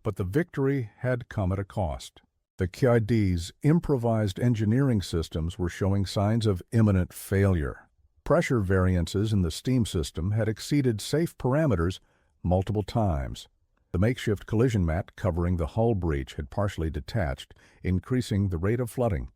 But the victory had come at a cost. The KIDD's improvised engineering systems were showing signs of imminent failure. Pressure variances in the steam system had exceeded safe parameters multiple times. The makeshift collision mat covering the hull breach had partially detached, increasing the rate of flooding.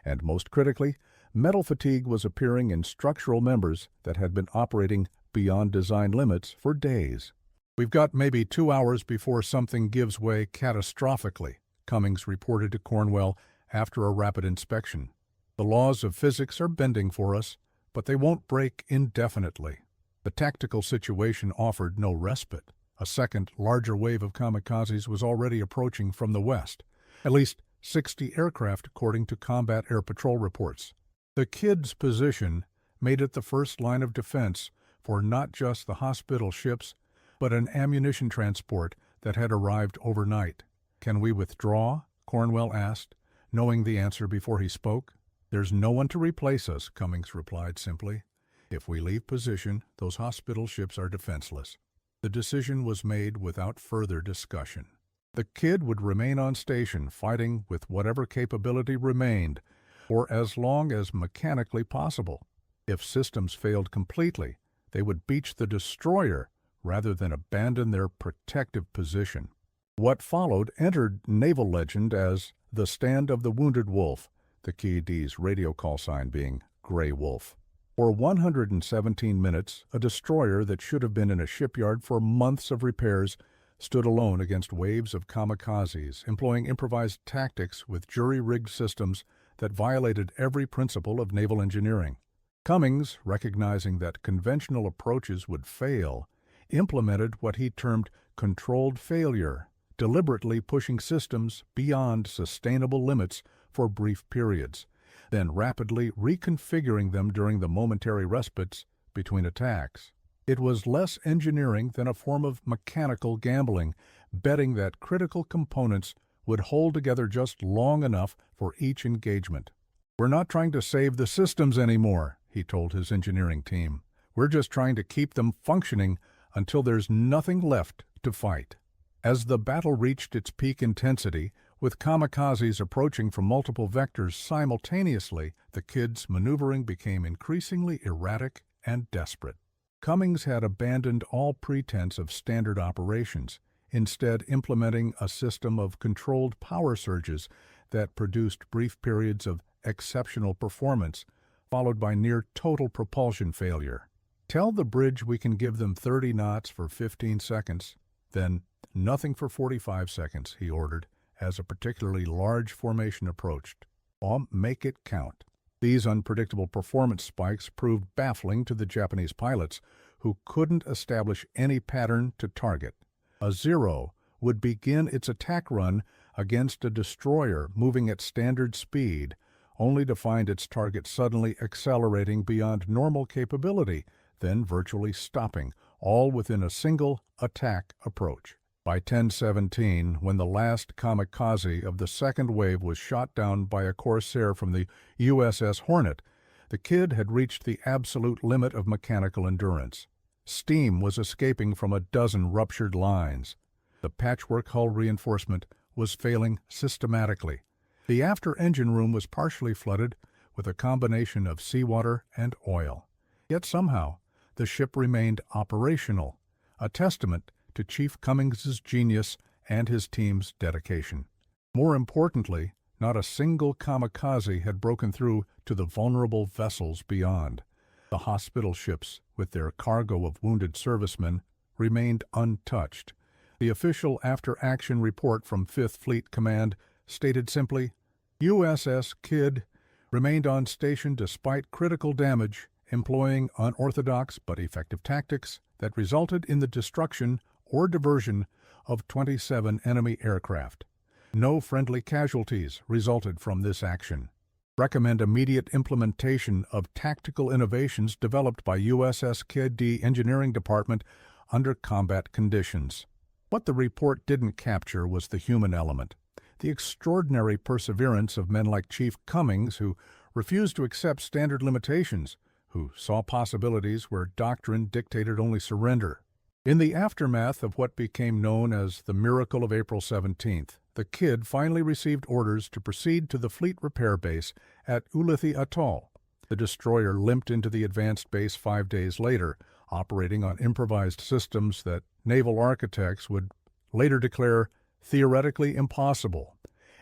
And most critically, metal fatigue was appearing in structural members that had been operating beyond design limits for days. "We've got maybe 2 hours before something gives way catastrophically," Cummings reported to Cornwell after a rapid inspection. "The laws of physics are bending for us, but they won't break indefinitely." The tactical situation offered no respite. A second, larger wave of kamikazes was already approaching from the west, at least 60 aircraft according to Combat Air Patrol reports. The KIDD's position made it the first line of defense for not just the hospital ships, but an ammunition transport that had arrived overnight. "Can we withdraw?" Cornwell asked, knowing the answer before he spoke. "There's no one to replace us," Cummings replied simply. "If we leave position, those hospital ships are defenseless." The decision was made without further discussion. The KIDD would remain on station, fighting with whatever capability remained, for as long as mechanically possible. If systems failed completely, they would beach the destroyer rather than abandon their protective position. What followed entered naval legend as the Stand of the Wounded Wolf, the KIDD's radio call sign being Gray Wolf. For 117 minutes, a destroyer that should have been in a shipyard for months of repairs stood alone against waves of kamikazes, employing improvised tactics with jury-rigged systems that violated every principle of naval engineering. Cummings, recognizing that conventional approaches would fail, implemented what he termed controlled failure, deliberately pushing systems beyond sustainable limits for brief periods, then rapidly reconfiguring them during the momentary respites between attacks. It was less engineering than a form of mechanical gambling, betting that critical components would hold together just long enough for each engagement. "We're not trying to save the systems anymore," he told his engineering team. "We're just trying to keep them functioning until there's nothing left to fight." As the battle reached its peak intensity, with kamikazes approaching from multiple vectors simultaneously, the KIDD's maneuvering became increasingly erratic and desperate. Cummings had abandoned all pretense of standard operations, instead implementing a system of controlled power surges that produced brief periods of exceptional performance, followed by near-total propulsion failure. Tell the bridge we can give them 30 knots for 15 seconds, then nothing for 45 seconds, he ordered, as a particularly large formation approached. I'll make it count. These unpredictable performance spikes proved baffling to the Japanese pilots, who couldn't establish any pattern to target. A Zero would begin its attack run against a destroyer moving at standard speed, only to find its target suddenly accelerating beyond normal capability, then virtually stopping, all within a single attack approach. By 10:17, when the last kamikaze of the second wave was shot down by a corsair from the USS Hornet, the KIDD had reached the absolute limit of mechanical endurance. Steam was escaping from a dozen ruptured lines. The patchwork hull reinforcement was failing systematically. The after engine room was partially flooded with a combination of seawater and oil. Yet somehow, the ship remained operational, a testament to Chief Cummings' genius and his team's dedication. More importantly, not a single kamikaze had broken through to the vulnerable vessels beyond. The hospital ships, with their cargo of wounded servicemen, remained untouched. The official after-action report from 5th Fleet Command stated simply, USS KIDD remained on station despite critical damage, employing unorthodox but effective tactics that resulted in the destruction or diversion of 27 enemy aircraft. No friendly casualties resulted from this action. Recommend immediate implementation of tactical innovations developed by USS KIDD Engineering Department under combat conditions. What the report didn't capture was the human element, the extraordinary perseverance of men like Chief Cummings, who refused to accept standard limitations, who saw possibilities where doctrine dictated only surrender. In the aftermath of what became known as the Miracle of April 17th, the KIDD finally received orders to proceed to the fleet repair base at Ulithi Atoll. The destroyer limped into the advanced base 5 days later, operating on improvised systems that naval architects would later declare theoretically impossible.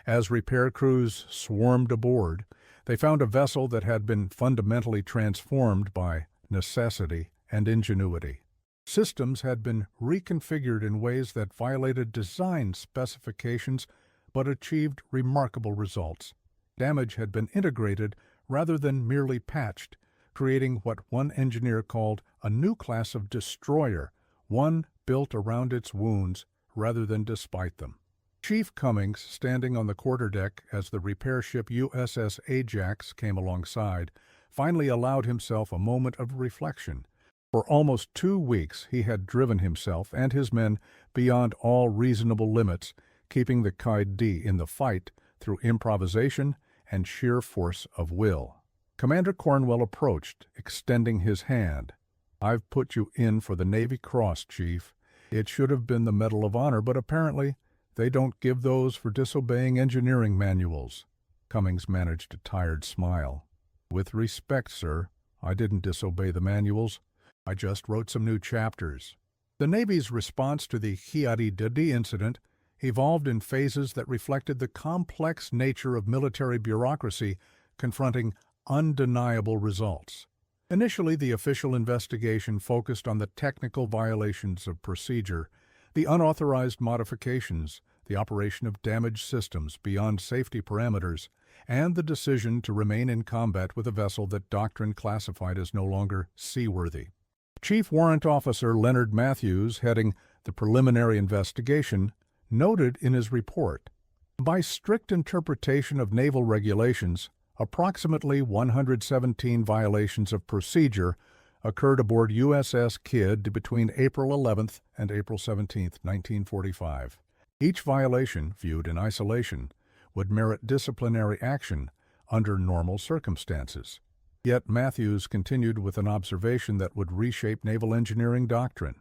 As repair crews swarmed aboard, they found a vessel that had been fundamentally transformed by necessity and ingenuity. Systems had been reconfigured in ways that violated design specifications but achieved remarkable results. Damage had been integrated rather than merely patched, creating what one engineer called a new class of destroyer, one built around its wounds rather than despite them. Chief Cummings, standing on the quarterdeck as the repair ship USS Ajax came alongside, finally allowed himself a moment of reflection. For almost 2 weeks he had driven himself and his men beyond all reasonable limits, keeping the KIDD in the fight through improvisation and sheer force of will. Commander Cornwell approached, extending his hand. "I've put you in for the Navy Cross, Chief. It should have been the Medal of Honor, but apparently they don't give those for disobeying engineering manuals." Cummings managed a tired smile. "With respect, sir, I didn't disobey the manuals. I just wrote some new chapters." The Navy's response to the KIDD incident evolved in phases that reflected the complex nature of military bureaucracy confronting undeniable results. Initially, the official investigation focused on the technical violations of procedure, the unauthorized modifications, the operation of damaged systems beyond safety parameters, and the decision to remain in combat with a vessel that doctrine classified as no longer seaworthy. Chief Warrant Officer Leonard Matthews, heading the preliminary investigation, noted in his report, "By strict interpretation of naval regulations, approximately 117 violations of procedure occurred aboard USS KIDD between April 11th and April 17th, 1945. Each violation, viewed in isolation, would merit disciplinary action under normal circumstances." Yet Matthews continued with an observation that would reshape naval engineering doctrine.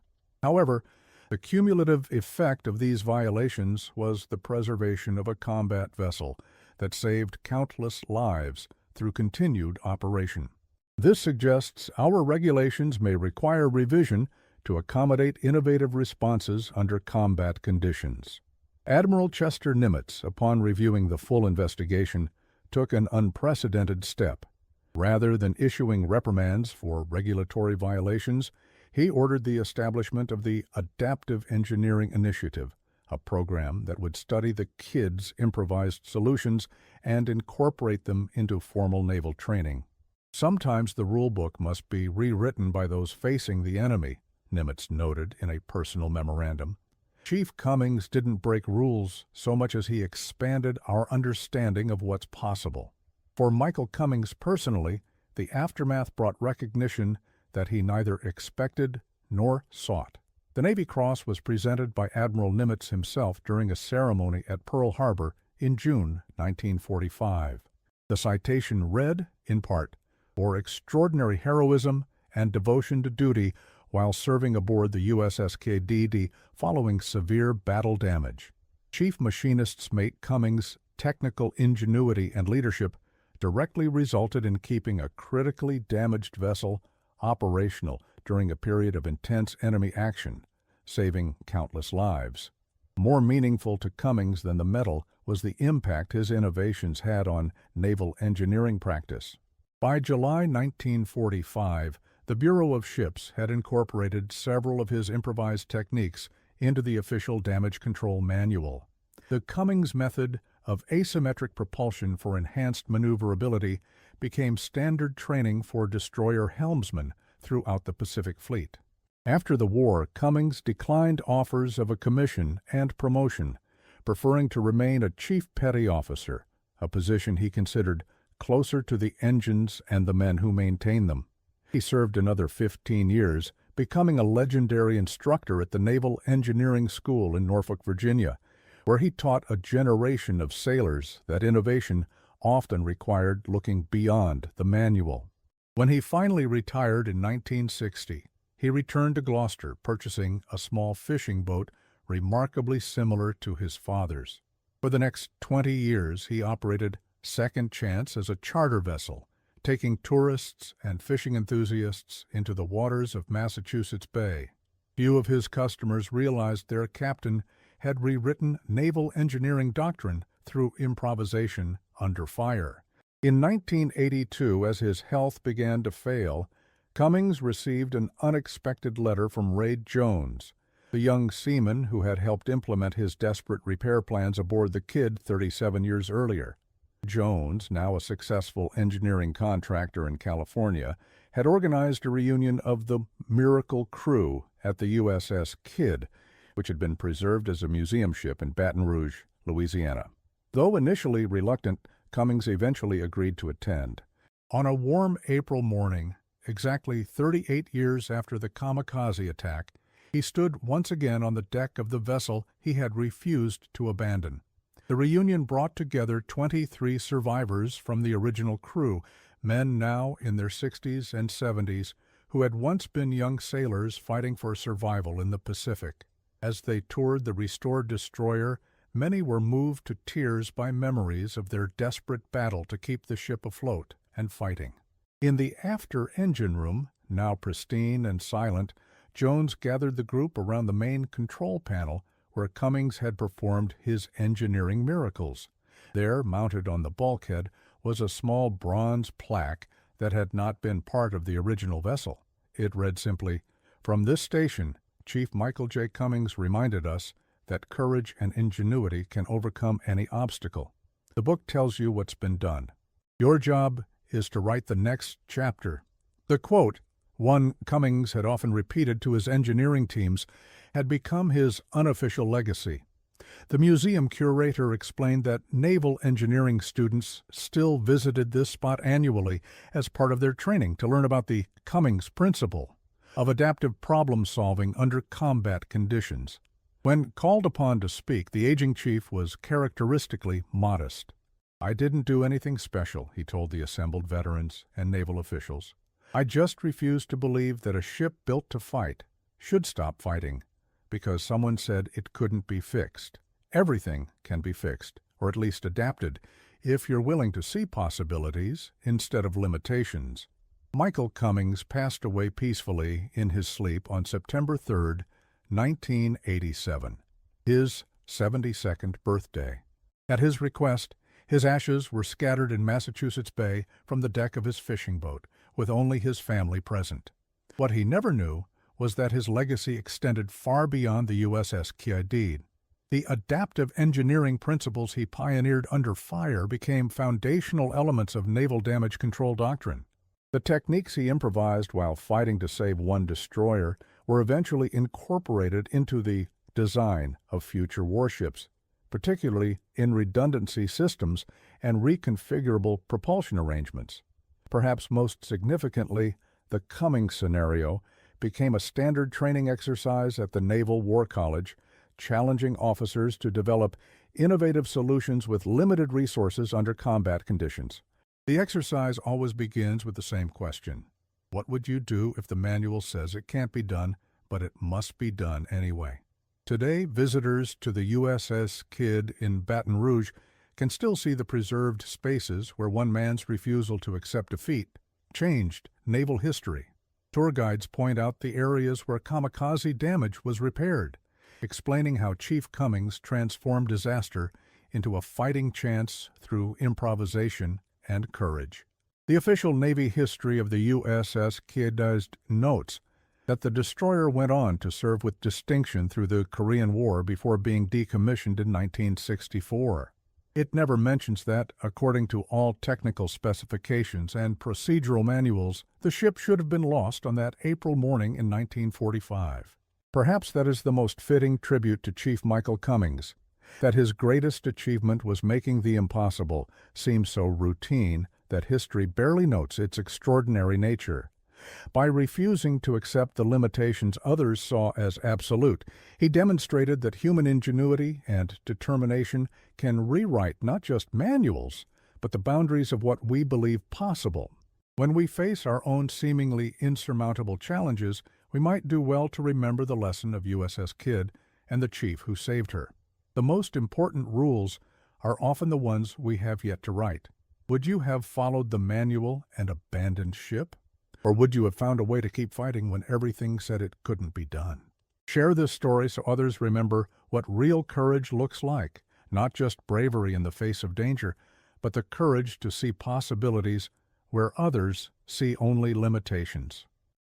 However, the cumulative effect of these violations was the preservation of a combat vessel that saved countless lives through continued operation. This suggests our regulations may require revision to accommodate innovative responses under combat conditions. Admiral Chester Nimitz, upon reviewing the full investigation, took an unprecedented step. Rather than issuing reprimands for regulatory violations, he ordered the establishment of the Adaptive Engineering Initiative, a program that would study the KIDD's improvised solutions and incorporate them into formal naval training. Sometimes the rulebook must be rewritten by those facing the enemy, Nimitz noted in a personal memorandum. Chief Cummings didn't break rules so much as he expanded our understanding of what's possible. For Michael Cummings personally, the aftermath brought recognition that he neither expected nor sought. The Navy Cross was presented by Admiral Nimitz himself during a ceremony at Pearl Harbor in June 1945. The citation read, in part, "for extraordinary heroism and devotion to duty while serving aboard the USS KIDD following severe battle damage." Chief Machinist's mate Cummings' technical ingenuity and leadership directly resulted in keeping a critically damaged vessel operational during a period of intense enemy action, saving countless lives. More meaningful to Cummings than the medal was the impact his innovations had on naval engineering practice. By July 1945, the Bureau of Ships had incorporated several of his improvised techniques into the official damage control manual. The Cummings method of asymmetric propulsion for enhanced maneuverability became standard training for destroyer helmsmen throughout the Pacific Fleet. After the war, Cummings declined offers of a commission and promotion, preferring to remain a chief petty officer, a position he considered closer to the engines and the men who maintain them. He served another 15 years, becoming a legendary instructor at the Naval Engineering School in Norfolk, Virginia, where he taught a generation of sailors that innovation often required looking beyond the manual. When he finally retired in 1960, he returned to Gloucester, purchasing a small fishing boat remarkably similar to his father's. For the next 20 years, he operated Second Chance as a charter vessel, taking tourists and fishing enthusiasts into the waters of Massachusetts Bay. Few of his customers realized their captain had rewritten naval engineering doctrine through improvisation under fire. In 1982, as his health began to fail, Cummings received an unexpected letter from Ray Jones, the young seaman who had helped implement his desperate repair plans aboard the KIDD 37 years earlier. Jones, now a successful engineering contractor in California, had organized a reunion of the Miracle Crew at the USS KIDD, which had been preserved as a museum ship in Baton Rouge, Louisiana. Though initially reluctant, Cummings eventually agreed to attend. On a warm April morning, exactly 38 years after the Kamikaze attack, he stood once again on the deck of the vessel he had refused to abandon. The reunion brought together 23 survivors from the original crew, men now in their 60s and 70s, who had once been young sailors fighting for survival in the Pacific. As they toured the restored destroyer, many were moved to tears by memories of their desperate battle to keep the ship afloat and fighting. In the after engine room, now pristine and silent, Jones gathered the group around the main control panel where Cummings had performed his engineering miracles. There, mounted on the bulkhead, was a small bronze plaque that had not been part of the original vessel. It read simply, "From this station, Chief Michael J. Cummings reminded us that courage and ingenuity can overcome any obstacle. The book tells you what's been done. Your job is to write the next chapter." The quote, one Cummings had often repeated to his engineering teams, had become his unofficial legacy. The museum curator explained that naval engineering students still visited this spot annually as part of their training to learn about the Cummings principle of adaptive problem-solving under combat conditions. When called upon to speak, the aging chief was characteristically modest. "I didn't do anything special," he told the assembled veterans and naval officials. "I just refused to believe that a ship built to fight should stop fighting because someone said it couldn't be fixed. Everything can be fixed, or at least adapted, if you're willing to see possibilities instead of limitations." Michael Cummings passed away peacefully in his sleep on September 3, 1987, his 72nd birthday. At his request, his ashes were scattered in Massachusetts Bay from the deck of his fishing boat, with only his family present. What he never knew was that his legacy extended far beyond the USS KIDD. The adaptive engineering principles he pioneered under fire became foundational elements of naval damage control doctrine. The techniques he improvised while fighting to save one destroyer were eventually incorporated into the design of future warships, particularly in redundancy systems and reconfigurable propulsion arrangements. Perhaps most significantly, the Cummings scenario became a standard training exercise at the Naval War College, challenging officers to develop innovative solutions with limited resources under combat conditions. The exercise always begins with the same question. What would you do if the manual says it can't be done, but it must be done anyway? Today, visitors to the USS KIDD in Baton Rouge can still see the preserved spaces where one man's refusal to accept defeat changed naval history. Tour guides point out the areas where kamikaze damage was repaired, explaining how Chief Cummings transformed disaster into a fighting chance through improvisation and courage. The official Navy history of the USS KIDD notes that the destroyer went on to serve with distinction through the Korean War before being decommissioned in 1964. It never mentions that, according to all technical specifications and procedural manuals, the ship should have been lost on that April morning in 1945. Perhaps that is the most fitting tribute to Chief Michael Cummings, that his greatest achievement was making the impossible seem so routine that history barely notes its extraordinary nature. By refusing to accept the limitations others saw as absolute, he demonstrated that human ingenuity and determination can rewrite not just manuals, but the boundaries of what we believe possible. When we face our own seemingly insurmountable challenges, we might do well to remember the lesson of USS KIDD and the chief who saved her. The most important rules are often the ones we have yet to write. Would you have followed the manual and abandoned ship? Or would you have found a way to keep fighting when everything said it couldn't be done? Share this story so others remember what real courage looks like, not just bravery in the face of danger, but the courage to see possibilities where others see only limitations.